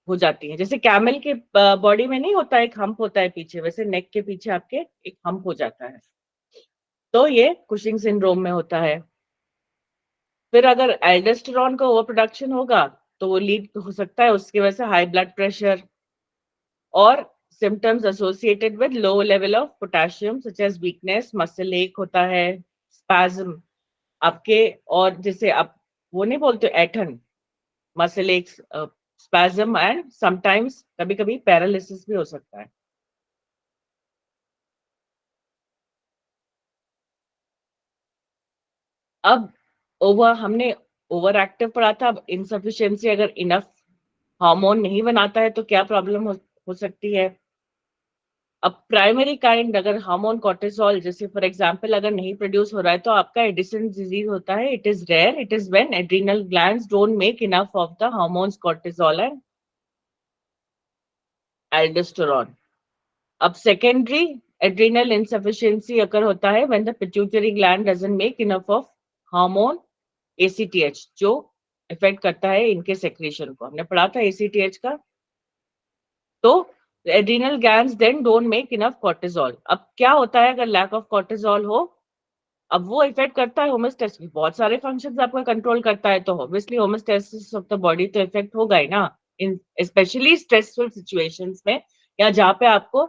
Speaker 4: हो जाती है। जैसे कैमल के बॉडी में नहीं होता, एक हम्प होता है पीछे, वैसे नेक के पीछे आपके एक हम्प हो जाता है। तो ये कुशिंग सिंड्रोम में होता है। फिर अगर एल्डोस्टेरोन का ओवर प्रोडक्शन होगा तो वो लीड हो सकता है उसकी वजह से हाई ब्लड प्रेशर और symptoms associated with low level of potassium such as weakness, muscle एक होता है, स्पैज्म आपके, और जैसे आप वो नहीं बोलते ऐठन, मसल एक, स्पैज्म एंड समटाइम्स कभी कभी पैरालिसिस भी हो सकता है। अब हमने ओवर एक्टिव पढ़ा था, अब इनसफिशिएंसी, अगर इनफ हार्मोन नहीं बनाता है तो क्या प्रॉब्लम हो सकती है। अब प्राइमरी काइंड अगर हार्मोन कॉर्टिसोल जैसे फॉर एग्जांपल अगर नहीं प्रोड्यूस हो रहा है तो आपका एडिसन डिजीज होता है। It is rare, it is when adrenal glands don't make enough of the hormones cortisol and aldosterone. अब सेकेंडरी एड्रिनल इनसफिशिएंसी अगर होता है when the pituitary gland doesn't make enough of hormone ACTH, जो effect करता है इनके secretion को, हमने पढ़ा था ACTH का। तो adrenal glands then don't make enough cortisol. अब क्या होता है अगर लैक ऑफ कॉर्टिसोल हो, अब वो इफेक्ट करता है होमोस्टेसिस, बहुत सारे फंक्शंस आपका कंट्रोल करता है, तो obviously homeostasis of the body तो इफेक्ट होगा ही ना, इन स्पेशली स्ट्रेसफुल सिचुएशंस में, या जहाँ पे आपको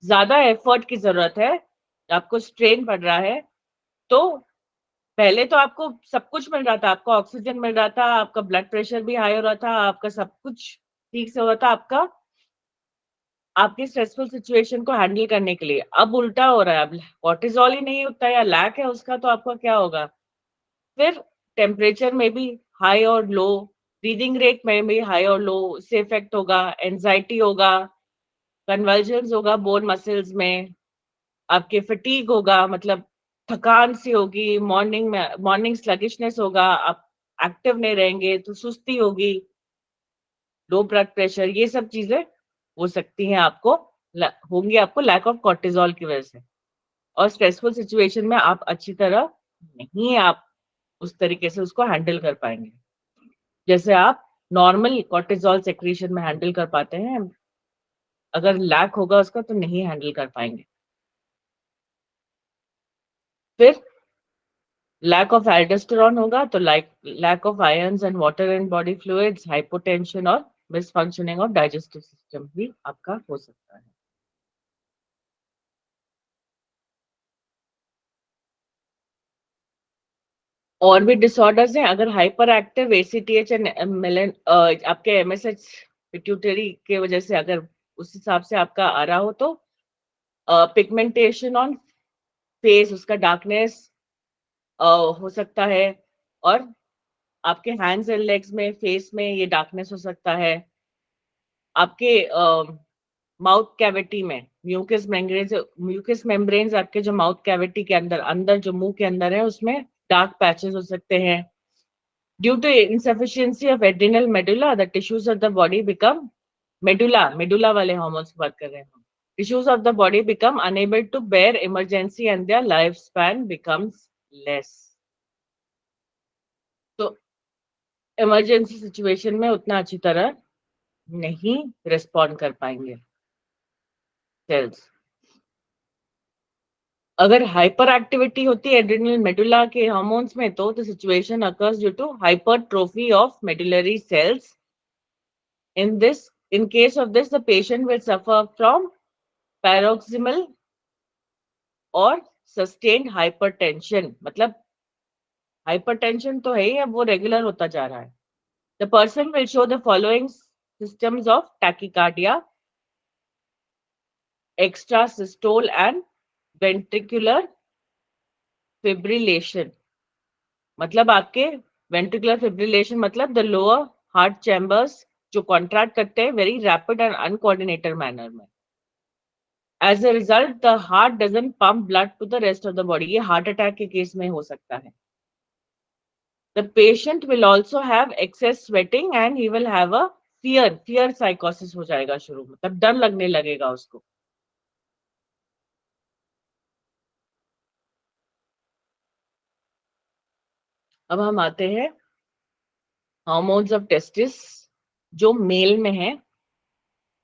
Speaker 4: ज्यादा एफर्ट की जरूरत है, आपको स्ट्रेन पड़ रहा है। तो पहले तो आपको सब कुछ मिल रहा था, आपको ऑक्सीजन मिल रहा था, आपका ब्लड प्रेशर भी हाई हो रहा था, आपका सब कुछ ठीक से हो रहा था आपका, आपकी स्ट्रेसफुल सिचुएशन को हैंडल करने के लिए। अब उल्टा हो रहा है, अब कॉर्टिसोल ही नहीं होता या लैक है उसका, तो आपका क्या होगा, फिर टेम्परेचर में भी हाई और लो, ब्रीदिंग रेट में भी हाई और लो, इससे इफेक्ट होगा, एंजाइटी होगा, कन्वल्जन्स होगा बोन मसल्स में, आपके फटीग होगा, मतलब थकान सी होगी, मॉर्निंग स्लगिशनेस होगा, आप एक्टिव नहीं रहेंगे, तो सुस्ती होगी, लो ब्लड प्रेशर, ये सब चीजें हो सकती हैं आपको, होंगी आपको लैक ऑफ कॉर्टिसोल की वजह से। और स्ट्रेसफुल सिचुएशन में आप अच्छी तरह नहीं, आप उस तरीके से उसको हैंडल कर पाएंगे जैसे आप नॉर्मल कॉर्टिसोल सेक्रेशन में हैंडल कर पाते हैं, अगर लैक होगा उसका तो नहीं हैंडल कर पाएंगे। फिर लैक ऑफ एल्डोस्टेरोन होगा तो lack of ions and water and body fluids, hypotension और मिसफंक्शनिंग ऑफ डाइजेस्टिव सिस्टम भी आपका हो सकता है। और भी डिसऑर्डर्स हैं, अगर हाइपर एक्टिव ACTH एंड आपके MSH पिट्यूटरी के वजह से अगर उस हिसाब से आपका आ रहा हो तो पिगमेंटेशन ऑन फेस, उसका डार्कनेस हो सकता है, और आपके हैंड्स एंड लेग्स में, फेस में ये डार्कनेस हो सकता है। आपके माउथ कैविटी में म्यूकस मेम्ब्रेन्स आपके जो माउथ कैविटी के अंदर अंदर जो मुंह के अंदर है उसमें डार्क पैचेस हो सकते हैं। Due to insufficiency of adrenal medulla the tissues of the body become, medulla वाले हार्मोन्स की बात कर रहे हैं हम, tissues of the body become unable to bear emergency and their lifespan becomes less। तो इमरजेंसी सिचुएशन में उतना अच्छी तरह नहीं रिस्पॉन्ड कर पाएंगे सेल्स। अगर हाइपर एक्टिविटी होती है एड्रेनल मेडुला के हार्मोन्स में तो the situation occurs due to hypertrophy of medullary cells. In case of this, the patient will suffer from paroxysmal और sustained hypertension. मतलब hypertension तो है ही, अब वो रेगुलर होता जा रहा है. The person will show the following systems of tachycardia, extrasystole and ventricular fibrillation. मतलब आपके ventricular fibrillation मतलब the lower heart chambers जो contract करते हैं very rapid and uncoordinated manner में. As a result, the heart doesn't pump blood to the rest of the body. ये heart attack के case में हो सकता है. The patient will also have excess sweating and he will have a fear psychosis हो जाएगा शुरू में, तब डर लगने लगेगा उसको. अब हम आते हैं hormones of testis जो मेल में है.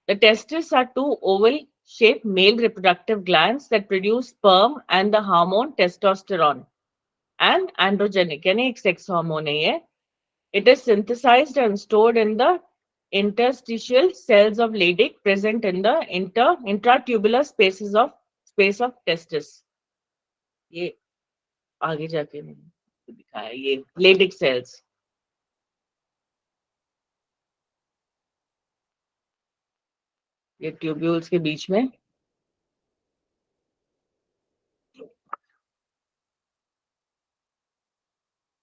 Speaker 4: The testes are two oval-shaped male reproductive glands that produce sperm and the hormone testosterone and androgenic यानी एक सेक्स हार्मोन है ये. It is synthesized and stored in the interstitial cells of Leydig present in the intratubular space of testis. ये आगे जाके मैंने दिखाया ये Leydig cells. ये ट्यूब्यूल्स के बीच में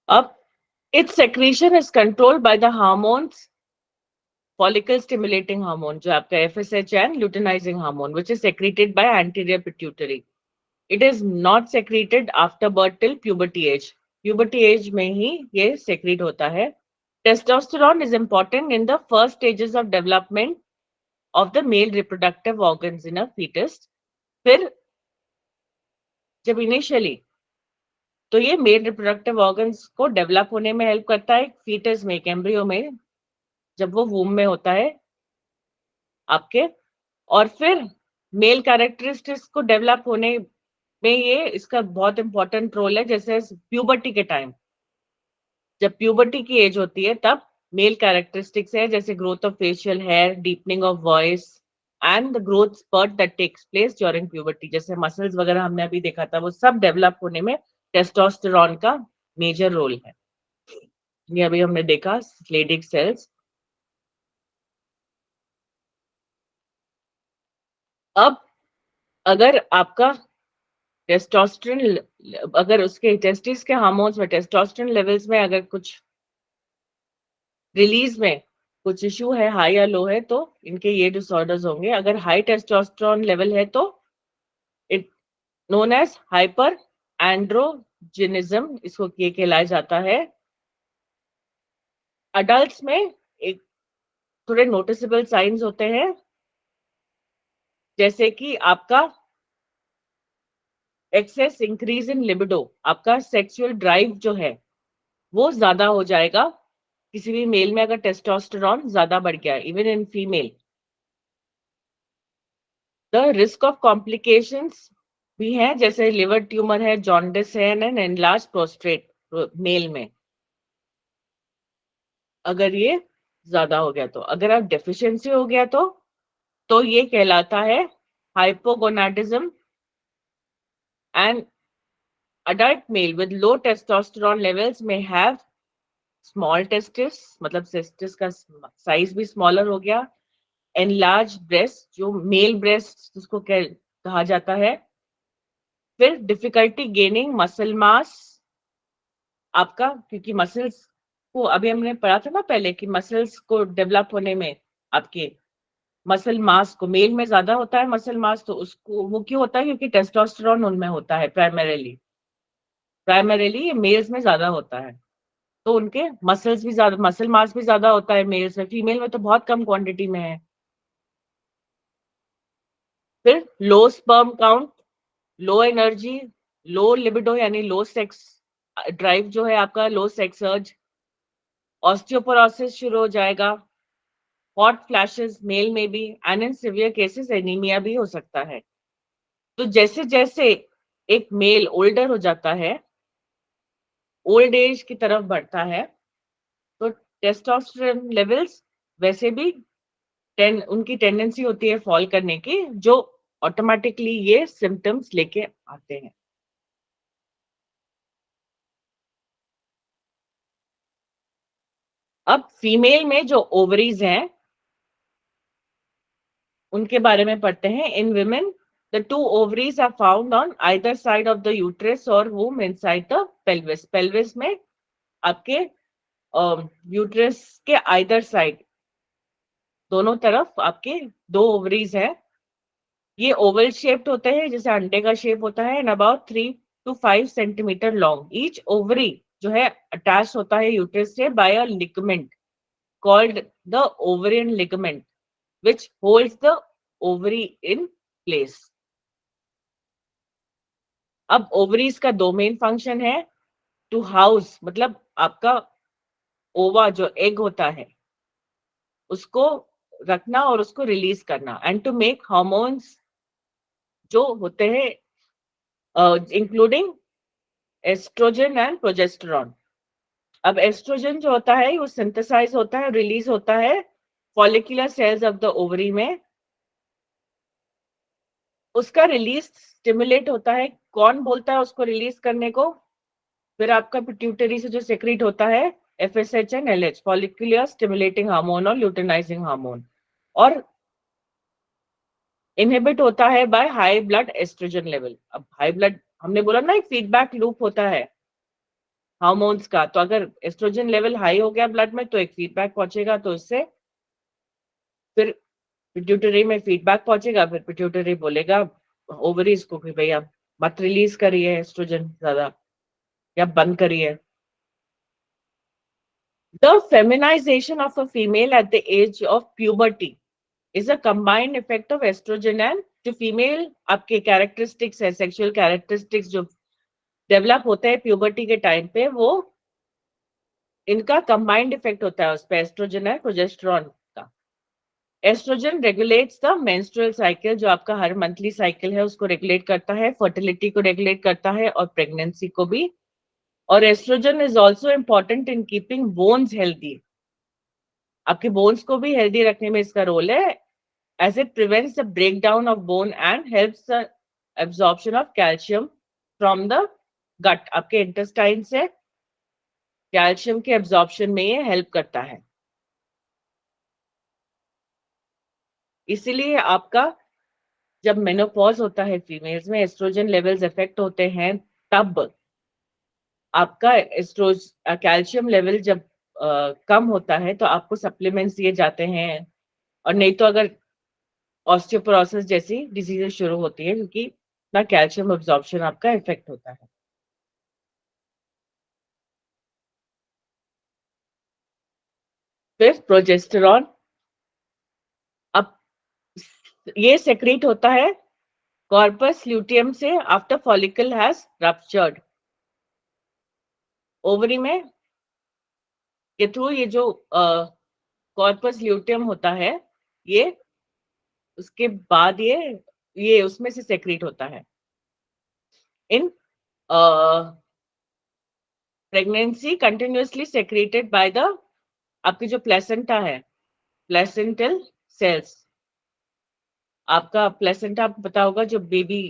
Speaker 4: अब its secretion is controlled by the hormones follicle stimulating hormone जो आपका FSH and luteinizing hormone which is secreted by anterior pituitary. It is not secreted after birth till puberty age. Puberty age में ही ये secrete होता है. Testosterone is important in the first stages of development of the male reproductive organs in a fetus. फिर जब initially तो ये male reproductive organs को develop होने में हेल्प करता है फीटस में, एक एम्ब्रियो में, जब वो वूम में होता है आपके. और फिर मेल कैरेक्टरिस्टिक्स को डेवलप होने में ये इसका बहुत इंपॉर्टेंट रोल है. जैसे प्यूबर्टी के टाइम, जब प्यूबर्टी की एज होती है तब मेल कैरेक्टरिस्टिक्स है जैसे growth of facial hair, deepening of voice and the growth spurt that takes place during puberty. जैसे मसल्स वगैरह हमने अभी देखा था, वो सब डेवलप होने में टेस्टोस्टेरोन का मेजर रोल है. ये अभी हमने देखा Leydig सेल्स. अब अगर आपका टेस्टोस्टेरोन, अगर उसके टेस्टिस के हार्मोन्स में टेस्टोस्टेरोन लेवल्स में अगर कुछ रिलीज में कुछ इश्यू है, हाई या लो है, तो इनके ये डिसऑर्डर्स होंगे. अगर हाई टेस्टोस्टेरोन लेवल है तो इट नोन एज हाइपर एंड्रोजिनिज्म इसको ये कहलाया जाता है. अडल्ट्स में एक थोड़े नोटिसेबल साइंस होते हैं जैसे कि आपका एक्सेस इंक्रीज इन लिबिडो, आपका सेक्सुअल ड्राइव जो है वो ज्यादा हो जाएगा किसी भी मेल में अगर टेस्टोस्टेरोन ज्यादा बढ़ गया, even in female. The risk of complications भी है जैसे लिवर ट्यूमर है, जॉन्डिस है एंड एनलार्ज प्रोस्टेट मेल में अगर ये ज्यादा हो गया. तो अगर आप डेफिशिएंसी हो गया तो ये कहलाता है hypogonadism. And adult male with low testosterone levels may have small testis, मतलब testis का साइज भी स्मॉलर हो गया. enlarged breast जो मेल ब्रेस्ट जिसको कहा जाता है. फिर डिफिकल्टी गेनिंग मसल मास आपका, क्योंकि मसल्स को अभी हमने पढ़ा था ना पहले कि मसल्स को डेवलप होने में आपके मसल मास को मेल में ज्यादा होता है मसल मास. तो उसको वो क्यों होता है? क्योंकि टेस्टोस्टेरोन उनमें होता है प्राइमरीली मेल्स में ज्यादा होता है, तो उनके मसल्स भी ज्यादा, मसल मास भी ज्यादा होता है मेल्स में. फीमेल में तो बहुत कम क्वांटिटी में है. फिर low sperm count, low energy, low libido यानी लो सेक्स ड्राइव जो है आपका, लो सेक्स अर्ज, ऑस्टियोपोरोसिस शुरू हो जाएगा, हॉट फ्लैशेस मेल में भी, and in severe cases anaemia भी हो सकता है. तो जैसे जैसे एक मेल ओल्डर हो जाता है, ओल्ड एज की तरफ बढ़ता है, तो टेस्टोस्टेरोन लेवल्स वैसे भी उनकी टेंडेंसी होती है फॉल करने की, जो ऑटोमेटिकली ये सिम्टम्स लेके आते हैं। अब फीमेल में जो ओवरीज हैं उनके बारे में पढ़ते हैं। इन women the two ovaries are found on either side of the uterus or womb inside the pelvis. pelvis में आपके यूट्रस के आइदर साइड, दोनों तरफ आपके दो ओवरीज हैं। ये ओवल शेप्ड होते हैं, जैसे अंडे का शेप होता है, and about 3 to 5 centimetre long. Each ovary जो है अटैच होता है यूट्रस से by a ligament called the ovarian ligament which holds the ovary in place. अब ओवरीज का दो मेन फंक्शन है, टू हाउस मतलब आपका ओवा जो एग होता है उसको रखना और उसको रिलीज करना, एंड टू मेक हार्मोन्स जो होते हैं इंक्लूडिंग एस्ट्रोजन एंड प्रोजेस्टेरॉन। अब एस्ट्रोजन जो होता है वो सिंथेसाइज होता है, रिलीज होता है follicular cells of the ovary में। उसका रिलीज स्टिमुलेट होता है, कौन बोलता है उसको रिलीज करने को? फिर आपका पिट्यूटरी से जो सेक्रेट होता है FSH and LH, follicular stimulating hormone और ल्यूटिनाइजिंग हार्मोन, और इनहिबिट होता है by high blood estrogen level. अब हाई ब्लड, हमने बोला ना एक फीडबैक लूप होता है हार्मोन्स का, तो अगर एस्ट्रोजन लेवल हाई हो गया ब्लड में तो एक फीडबैक पहुंचेगा, तो इससे फिर पिट्यूटरी में फीडबैक पहुंचेगा, फिर पिट्यूटरी बोलेगा ओवरीज को कि भैया मत रिलीज करिए एस्ट्रोजन ज्यादा, या बंद करिए। The feminization of a female at the age of puberty is a combined effect of estrogen and जो फीमेल आपके कैरेक्टरिस्टिक्स है, सेक्सुअल कैरेक्टरिस्टिक्स जो डेवलप होते हैं प्यूबर्टी के टाइम पे, वो इनका कंबाइंड इफेक्ट होता है उस पे, एस्ट्रोजन और प्रोजेस्टेरॉन का। Estrogen regulates the menstrual cycle, जो आपका हर मंथली साइकिल है उसको रेगुलेट करता है, फर्टिलिटी को रेगुलेट करता है और प्रेगनेंसी को भी। और estrogen is also important in keeping bones healthy, आपके बोन्स को भी हेल्दी रखने में इसका रोल है, as it prevents the breakdown of bone and helps the absorption of calcium from the gut। आपके इंटेस्टाइन से कैल्शियम के एब्जॉर्प्शन में ये हेल्प करता है। इसीलिए आपका जब मेनोपॉज होता है फीमेल्स में, एस्ट्रोजन लेवल्स इफेक्ट होते हैं, तब आपका कैल्शियम लेवल जब कम होता है तो आपको सप्लीमेंट्स दिए जाते हैं, और नहीं तो अगर ऑस्टियोपोरोसिस जैसी डिजीजेस शुरू होती है, क्योंकि ना कैल्शियम एब्जॉर्प्शन आपका इफेक्ट होता है। फिर प्रोजेस्टेरॉन, अब ये सेक्रेट होता है कॉर्पस ल्यूटियम से after follicle has ruptured. Ovary में के थ्रू ये जो कॉर्पस ल्यूटियम होता है, ये उसके बाद ये उसमें से सेक्रेट होता है। In pregnancy continuously secreted by the आपकी जो प्लेसेंटा है, प्लेसेंटल सेल्स। आपका प्लेसेंटा आपको पता होगा जो बेबी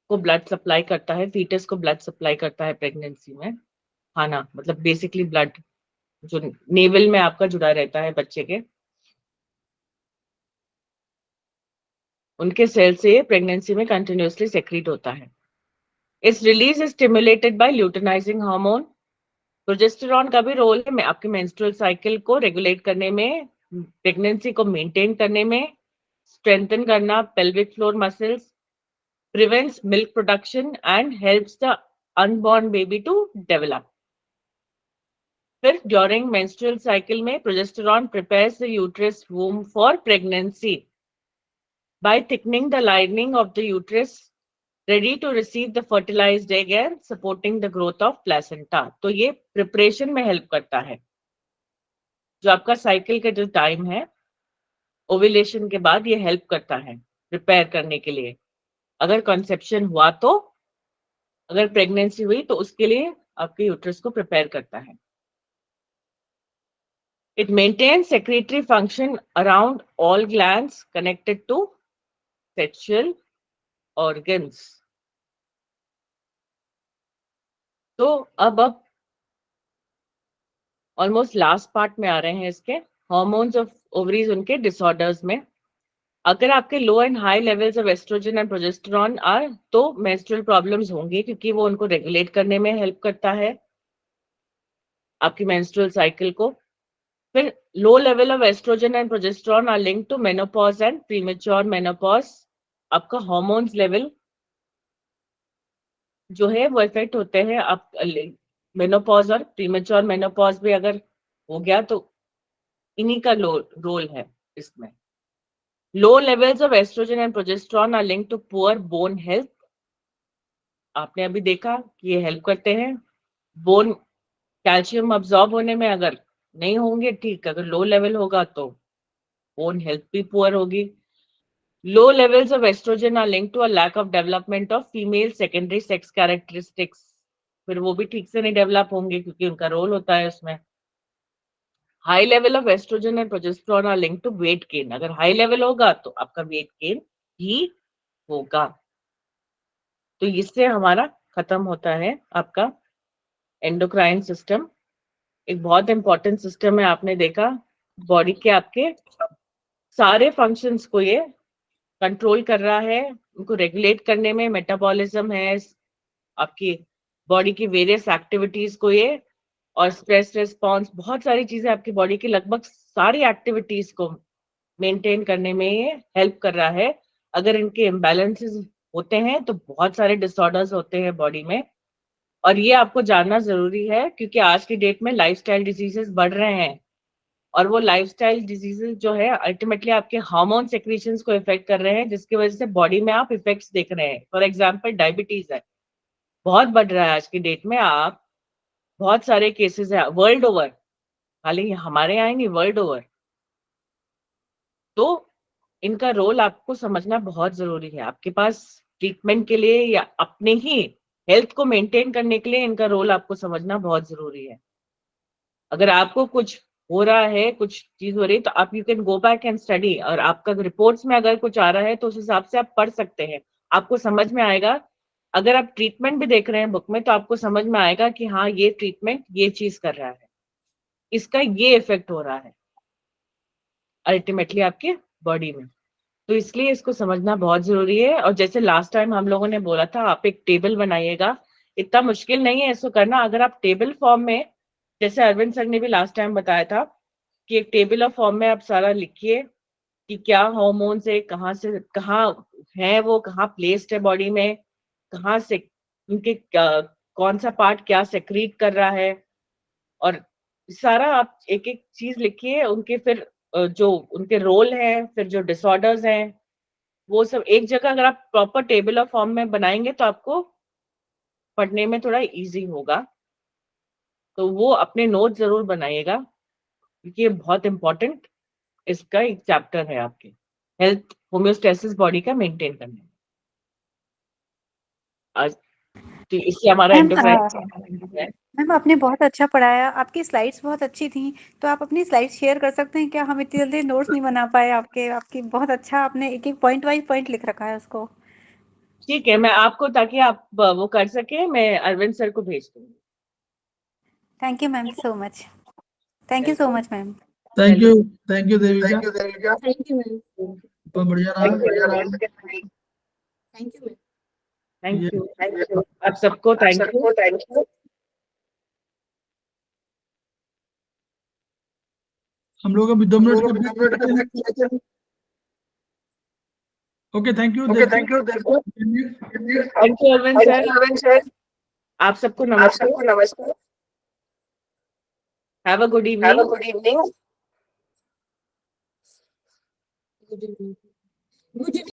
Speaker 4: को ब्लड सप्लाई करता है, फीटस को ब्लड सप्लाई करता है प्रेगनेंसी में, खाना मतलब बेसिकली ब्लड जो नेवल में आपका जुड़ा रहता है बच्चे के, उनके सेल से प्रेगनेंसी में कंटिन्यूअसली सेक्रेट होता है। इस release is stimulated by luteinizing hormone. Progesterone का भी रोल है आपके मेंस्ट्रुअल साइकिल को रेगुलेट करने में, प्रेगनेंसी को मेंटेन करने में, स्ट्रेंथन करना pelvic floor muscles, prevents milk production and helps the unborn baby to develop. फिर during menstrual cycle में progesterone prepares the uterus womb for pregnancy by thickening the lining of the uterus ready to receive the fertilized egg and supporting the growth of placenta। तो ये preparation में help करता है, जो आपका cycle का जो टाइम है ओव्यूलेशन के बाद, ये हेल्प करता है प्रिपेयर करने के लिए। अगर कंसेप्शन हुआ तो अगर प्रेगनेंसी हुई तो उसके लिए आपके यूट्रस को प्रिपेयर करता है। It maintains secretory function around all glands connected to sexual organs. तो अब ऑलमोस्ट लास्ट पार्ट में आ रहे हैं इसके हॉर्मोन्स ऑफ ओवरीज, उनके डिसऑर्डर्स में। अगर आपके low and high levels of estrogen and progesterone are तो मेंस्ट्रुअल प्रॉब्लम्स होंगी, क्योंकि वो उनको रेगुलेट करने में हेल्प करता है आपकी मेंस्ट्रुअल साइकिल को। फिर low level of estrogen and progesterone are linked to menopause and premature menopause. आपका हार्मोन्स लेवल जो है वो इफेक्ट होते हैं। आप मेनोपॉज और प्रीमेच्योर मेनोपॉज भी अगर हो गया तो इन्हीं का रोल है इसमें। Low levels of estrogen and progesterone are linked to poor bone health. आपने अभी देखा कि ये हेल्प करते हैं बोन कैल्शियम अब्सॉर्ब होने में। अगर नहीं होंगे ठीक, अगर लो लेवल होगा तो बोन हेल्थ भी पुअर होगी। Low levels of estrogen are linked to a lack of development of female secondary sex characteristics. फिर वो भी ठीक से नहीं डेवलप होंगे क्योंकि उनका रोल होता है उसमें। High level of estrogen and progesterone are linked to weight gain. अगर हाई लेवल होगा तो आपका वेट गेन ही होगा। तो इससे हमारा खत्म होता है आपका एंडोक्राइन सिस्टम। एक बहुत इंपॉर्टेंट सिस्टम है, आपने देखा बॉडी के आपके सारे फंक्शंस को ये कंट्रोल कर रहा है, उनको रेगुलेट करने में मेटाबॉलिज्म है, आपकी बॉडी की वेरियस एक्टिविटीज को ये, और स्ट्रेस रिस्पॉन्स, बहुत सारी चीजें आपकी बॉडी की लगभग सारी एक्टिविटीज को मेंटेन करने में ये हेल्प कर रहा है। अगर इनके इम्बैलेंसेस होते हैं तो बहुत सारे डिसऑर्डर्स होते हैं बॉडी में, और ये आपको जानना जरूरी है क्योंकि आज की डेट में लाइफस्टाइल डिजीजेस बढ़ रहे हैं, और वो लाइफस्टाइल डिजीजेस जो है अल्टीमेटली आपके हार्मोन सेक्रेशंस को इफेक्ट कर रहे हैं, जिसकी वजह से बॉडी में आप इफेक्ट्स देख रहे हैं। फॉर एग्जांपल डायबिटीज है, बहुत बढ़ रहा है आज की डेट में। आप बहुत सारे केसेस है वर्ल्ड ओवर, खाली हमारे यहाँ ही नहीं, वर्ल्ड ओवर। तो इनका रोल आपको समझना बहुत जरूरी है। आपके पास ट्रीटमेंट के लिए या अपने ही हेल्थ को मेंटेन करने के लिए इनका रोल आपको समझना बहुत जरूरी है। अगर आपको कुछ हो रहा है, कुछ चीज हो रही है, तो आप you can go back and study, और आपका रिपोर्ट्स में अगर कुछ आ रहा है तो उस हिसाब से आप पढ़ सकते हैं, आपको समझ में आएगा। अगर आप ट्रीटमेंट भी देख रहे हैं बुक में तो आपको समझ में आएगा कि हाँ ये ट्रीटमेंट ये चीज कर रहा है, इसका ये इफेक्ट हो रहा है अल्टीमेटली आपके बॉडी में। तो इसलिए इसको समझना बहुत जरूरी है। और जैसे लास्ट टाइम हम लोगों ने बोला था, आप एक टेबल बनाइएगा, इतना मुश्किल नहीं है इसको करना। अगर आप टेबल फॉर्म में, जैसे अरविंद सर ने भी लास्ट टाइम बताया था कि एक टेबल ऑफ फॉर्म में आप सारा लिखिए कि क्या हार्मोन्स है, कहाँ से कहाँ है, वो कहाँ प्लेस्ड है बॉडी में, कहाँ से उनके कौन सा पार्ट क्या सेक्रीट कर रहा है, और सारा आप एक एक चीज लिखिए उनके। फिर जो उनके रोल हैं, फिर जो डिसऑर्डर्स हैं, वो सब एक जगह अगर आप प्रॉपर टेबल ऑफ फॉर्म में बनाएंगे तो आपको पढ़ने में थोड़ा इजी होगा। तो वो अपने नोट जरूर बनाइएगा क्योंकि ये बहुत इंपॉर्टेंट इसका एक चैप्टर है आपके हेल्थ होम्योस्टेसिस बॉडी का मेंटेन करने में। आज तो इससे हमारा
Speaker 3: मैम
Speaker 4: एंडोक्राइन
Speaker 3: मैम आपने बहुत अच्छा पढ़ाया, आपकी स्लाइड्स बहुत अच्छी थी, तो आप अपनी स्लाइड्स शेयर कर सकते हैं क्या? हम इतनी जल्दी नोट्स नहीं बना पाए आपकी बहुत अच्छा, आपने एक एक पॉइंट वाइज पॉइंट लिख रखा है उसको।
Speaker 4: ठीक है, मैं आपको, ताकि आप वो कर सके, मैं अरविंद सर को भेज दूंगी।
Speaker 3: Thank you ma'am so much, thank you so much ma'am.
Speaker 1: Thank you Devika,
Speaker 5: thank you ma'am.
Speaker 1: बहुत बढ़िया रहा।
Speaker 5: Thank you ma'am.
Speaker 4: Thank you आप सबको, थैंक यू।
Speaker 1: हम लोग अभी 2 मिनट के लिए, okay thank you
Speaker 4: thank you Arvind sir. आप सबको नमस्कार। Have a good evening.
Speaker 5: Good evening. Good evening.